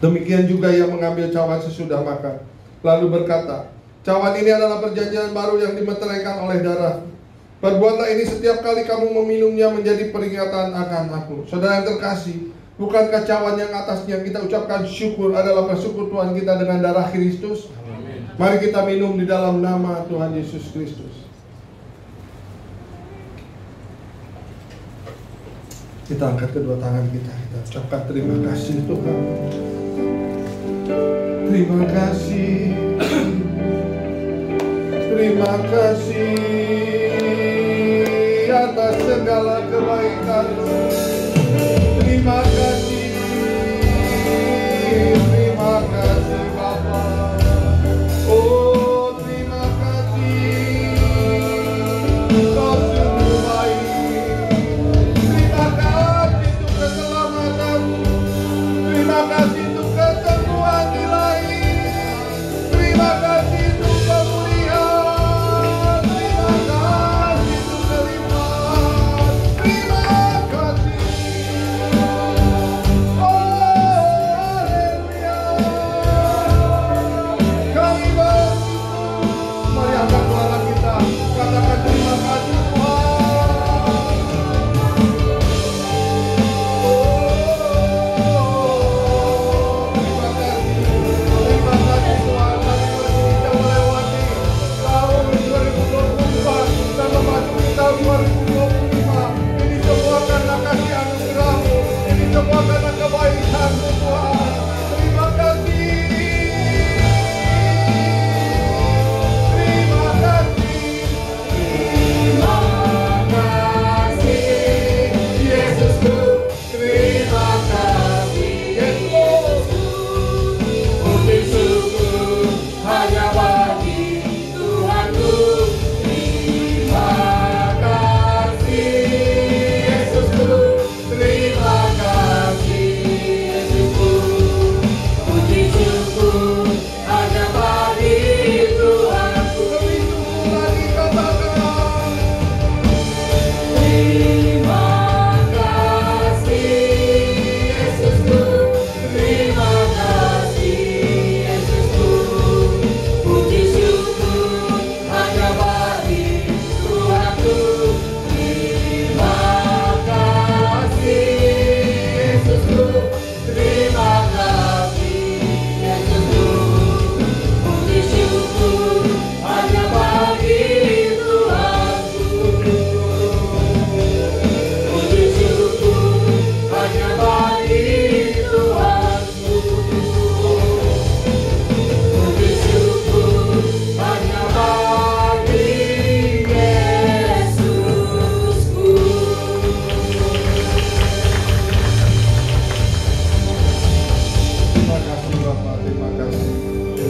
Demikian juga Ia mengambil cawan sesudah makan, lalu berkata, cawan ini adalah perjanjian baru yang dimeteraikan oleh darah. Perbuatlah ini setiap kali kamu meminumnya menjadi peringatan akan aku. Saudara yang terkasih, bukankah cawan yang atasnya kita ucapkan syukur adalah persekutuan kita dengan darah Kristus? Amin. Mari kita minum di dalam nama Tuhan Yesus Kristus. Kita angkat kedua tangan kita ucapkan terima kasih Tuhan. Terima kasih, terima kasih atas segala kebaikan-Mu. Terima kasih, terima kasih Bapa. Oh, terima kasih, Kau sungguh baik. Terima kasih untuk keselamatan-Mu. Terima kasih untuk kesembuhan ilahi. Terima kasih untuk pemulihan. Terima kasih untuk kelimpahan. Terima kasih. Oh, haleluya. Kami bersyukur. Mari angkat suara kita, katakan terima kasih Tuhan. Terima kasih Tuhan. Mari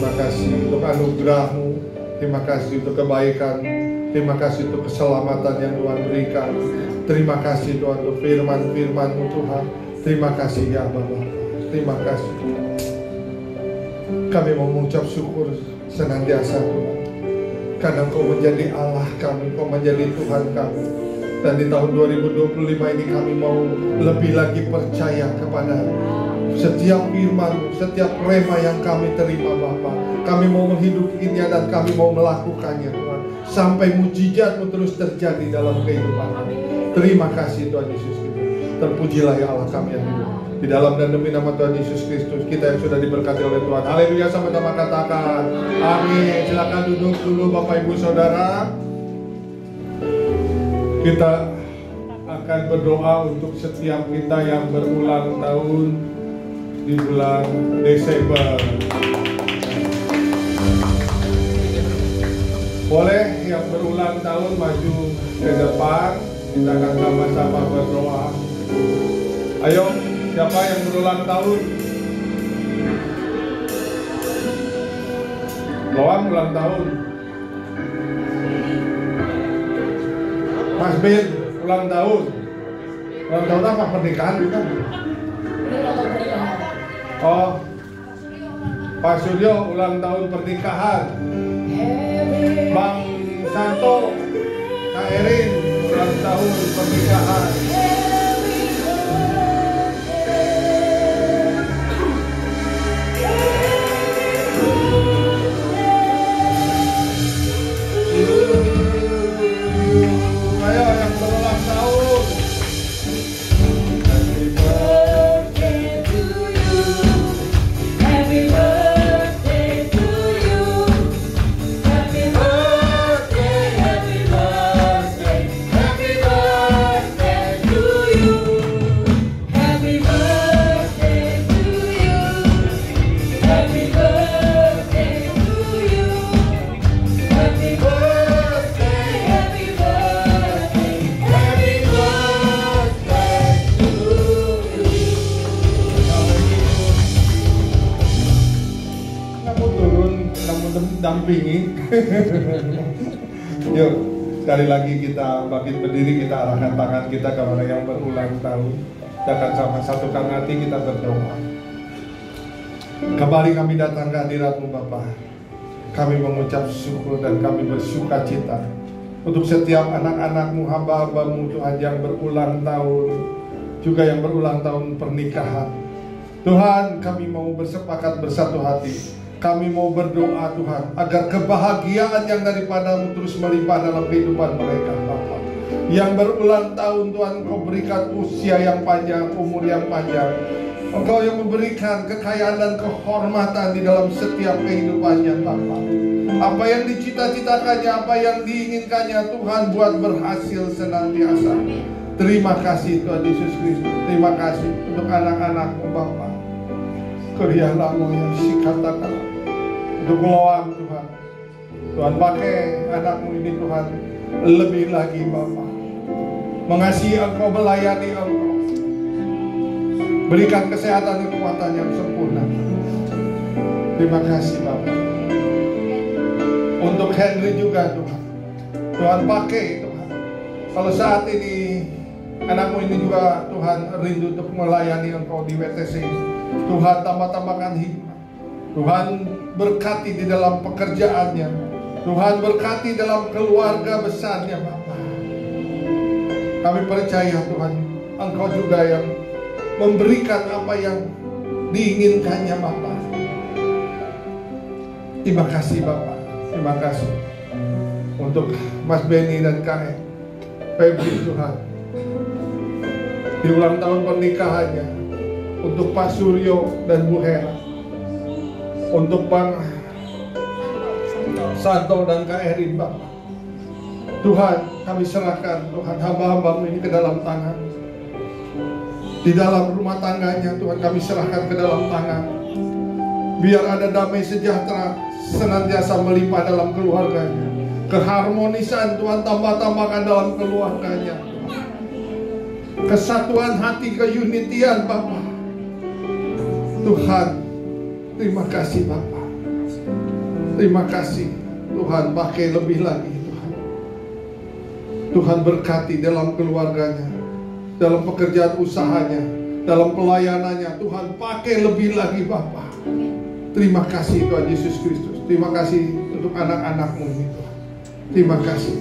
Terima kasih untuk anugerah-Mu. Terima kasih untuk kebaikan. Terima kasih untuk keselamatan yang Tuhan berikan. Terima kasih Tuhan untuk firman-firman-Mu Tuhan. Terima kasih ya Bapa. Terima kasih. Kami mau mengucap syukur senantiasa Tuhan, karena Engkau menjadi Allah kami, Engkau menjadi Tuhan kami. Dan di tahun 2025 ini kami mau lebih lagi percaya kepada setiap firman, setiap rema yang kami terima Bapa. Kami mau menghidupinya dan kami mau melakukannya Tuhan, sampai mujizat-Mu terus terjadi dalam kehidupan kami. Terima kasih Tuhan Yesus Kristus. Terpujilah ya Allah kami yang hidup. Di dalam dan demi nama Tuhan Yesus Kristus, kita yang sudah diberkati oleh Tuhan. Haleluya, sama-sama katakan amin. Silakan duduk dulu Bapak Ibu Saudara. Kita akan berdoa untuk setiap kita yang berulang tahun di bulan Desember. Boleh yang berulang tahun maju ke depan, kita akan sama-sama berdoa. Ayo, siapa yang berulang tahun? Loang ulang tahun. Mas Ben ulang tahun. Ulang tahun apa? Pernikahan bukan? Oh, Pak Suryo ulang tahun pernikahan. Bang Santo, Kak Erin ulang tahun pernikahan. Ayo yang berulang tahun. Happy birthday to you. Happy birthday to you. Happy birthday, happy birthday, happy birthday to you. Happy birthday to you. Happy birthday to you. Happy birthday. Dampingi. Yuk, sekali lagi kita bangkit berdiri, kita arahkan tangan kita kepada yang berulang tahun. Kita akan sama satukan hati, kita berdoa. Kembali kami datang ke hadirat-Mu Bapa. Kami mengucap syukur dan kami bersuka cita untuk setiap anak-anak-Mu, hamba-hamba-Mu Tuhan yang berulang tahun, juga yang berulang tahun pernikahan. Tuhan, kami mau bersepakat bersatu hati. Kami mau berdoa Tuhan, agar kebahagiaan yang daripada-Mu terus melimpah dalam kehidupan mereka Bapa. Yang berulang tahun Tuhan, Engkau berikan usia yang panjang, umur yang panjang. Engkau yang memberikan kekayaan dan kehormatan di dalam setiap kehidupannya Bapa. Apa yang dicita-citakannya, apa yang diinginkannya Tuhan buat berhasil senantiasa. Terima kasih Tuhan Yesus Kristus. Terima kasih untuk anak-anak-Mu Bapa. Kerialah-Mu yang sikatakan untuk meluang Tuhan. Tuhan pakai anak-Mu ini Tuhan lebih lagi Bapa. Mengasihi Engkau, melayani Engkau. Berikan kesehatan dan kekuatan yang sempurna. Terima kasih Bapa. Untuk Henry juga Tuhan. Tuhan pakai Tuhan. Kalau saat ini anak-Mu ini juga Tuhan rindu untuk melayani Engkau di WTC. Tuhan tambah-tambahkan hikmat. Tuhan berkati di dalam pekerjaannya. Tuhan berkati dalam keluarga besarnya Bapa. Kami percaya Tuhan, Engkau juga yang memberikan apa yang diinginkannya Bapa. Terima kasih Bapa. Terima kasih untuk Mas Benny dan Kak Febri Tuhan. Di ulang tahun pernikahannya. Untuk Pak Suryo dan Bu Hera, untuk Bang Santo dan Kak Erin Bapak. Tuhan, kami serahkan Tuhan hamba-hamba-Mu ini ke dalam tangan. Di dalam rumah tangganya Tuhan kami serahkan ke dalam tangan. Biar ada damai sejahtera senantiasa melimpah dalam keluarganya. Keharmonisan Tuhan tambah-tambahkan dalam keluarganya. Kesatuan hati, keunitian Bapak. Tuhan, terima kasih Bapa. Terima kasih Tuhan, pakai lebih lagi Tuhan. Tuhan berkati dalam keluarganya, dalam pekerjaan usahanya, dalam pelayanannya. Tuhan pakai lebih lagi Bapa. Terima kasih Tuhan Yesus Kristus. Terima kasih untuk anak-anak-Mu ini Tuhan. Terima kasih.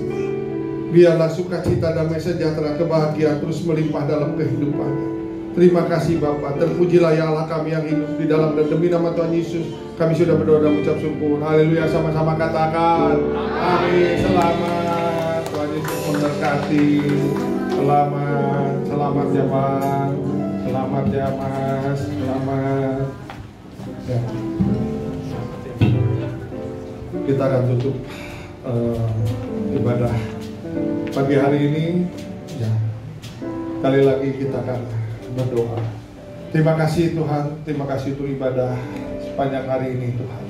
Biarlah sukacita, damai sejahtera, kebahagiaan terus melimpah dalam kehidupannya. Terima kasih Bapa. Terpujilah ya Allah kami yang hidup di dalam dan demi nama Tuhan Yesus kami sudah berdoa dan mengucap syukur. Haleluya, sama-sama katakan amin. Selamat, Tuhan Yesus memberkati. Selamat, selamat ya Bang, selamat ya Mas, selamat ya. Kita akan tutup ibadah pagi hari ini ya. Kali lagi kita akan berdoa. Terima kasih Tuhan, terima kasih untuk ibadah sepanjang hari ini Tuhan.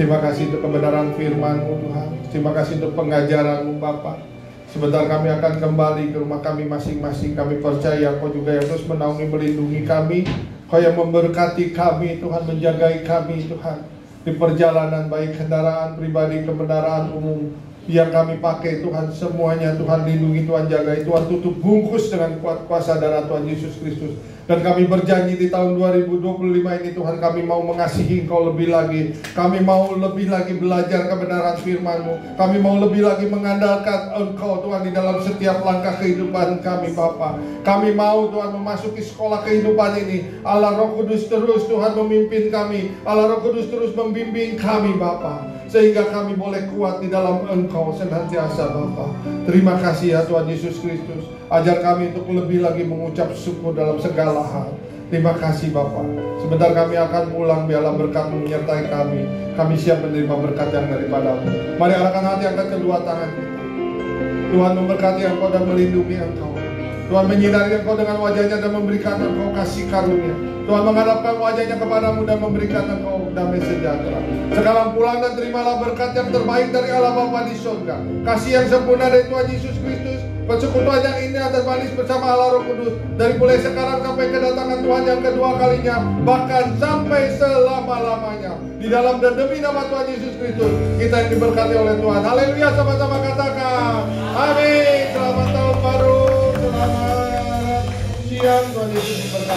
Terima kasih untuk kebenaran firman-Mu Tuhan. Terima kasih untuk pengajaran-Mu Bapa. Sebentar kami akan kembali ke rumah kami masing-masing. Kami percaya Kau juga yang terus menaungi, melindungi kami. Kau yang memberkati kami Tuhan, menjagai kami Tuhan. Di perjalanan baik kendaraan pribadi, kendaraan umum yang kami pakai Tuhan, semuanya Tuhan lindungi, Tuhan jagai, Tuhan tutup bungkus dengan kuat kuasa darah Tuhan Yesus Kristus. Dan kami berjanji di tahun 2025 ini Tuhan, kami mau mengasihi Engkau lebih lagi. Kami mau lebih lagi belajar kebenaran firman-Mu. Kami mau lebih lagi mengandalkan Engkau Tuhan di dalam setiap langkah kehidupan kami Bapa. Kami mau Tuhan memasuki sekolah kehidupan ini. Allah Roh Kudus terus Tuhan memimpin kami. Allah Roh Kudus terus membimbing kami Bapa, sehingga kami boleh kuat di dalam Engkau senantiasa Bapa. Terima kasih ya Tuhan Yesus Kristus. Ajar kami untuk lebih lagi mengucap syukur dalam segala hal. Terima kasih Bapa. Sebentar kami akan pulang, biarlah berkat-Mu menyertai kami. Kami siap menerima berkat yang daripada-Mu. Mari arahkan hati, angkat kedua tangan kita. Tuhan memberkati Engkau dan melindungi Engkau. Tuhan menyinari Engkau dengan wajahnya dan memberikan Engkau kasih karunia. Tuhan menghadapkan wajahnya kepadamu dan memberikan Engkau damai sejahtera. Sekarang pulang dan terimalah berkat yang terbaik dari Allah Bapa di surga. Kasih yang sempurna dari Tuhan Yesus Kristus, persekutuan yang indah dan manis bersama Allah Roh Kudus, dari mulai sekarang sampai kedatangan Tuhan yang kedua kalinya, bahkan sampai selama-lamanya. Di dalam dan demi nama Tuhan Yesus Kristus, kita yang diberkati oleh Tuhan. Haleluya, sama-sama katakan amin. Selamat tahun baru, selamat siang, Tuhan Yesus diberkati.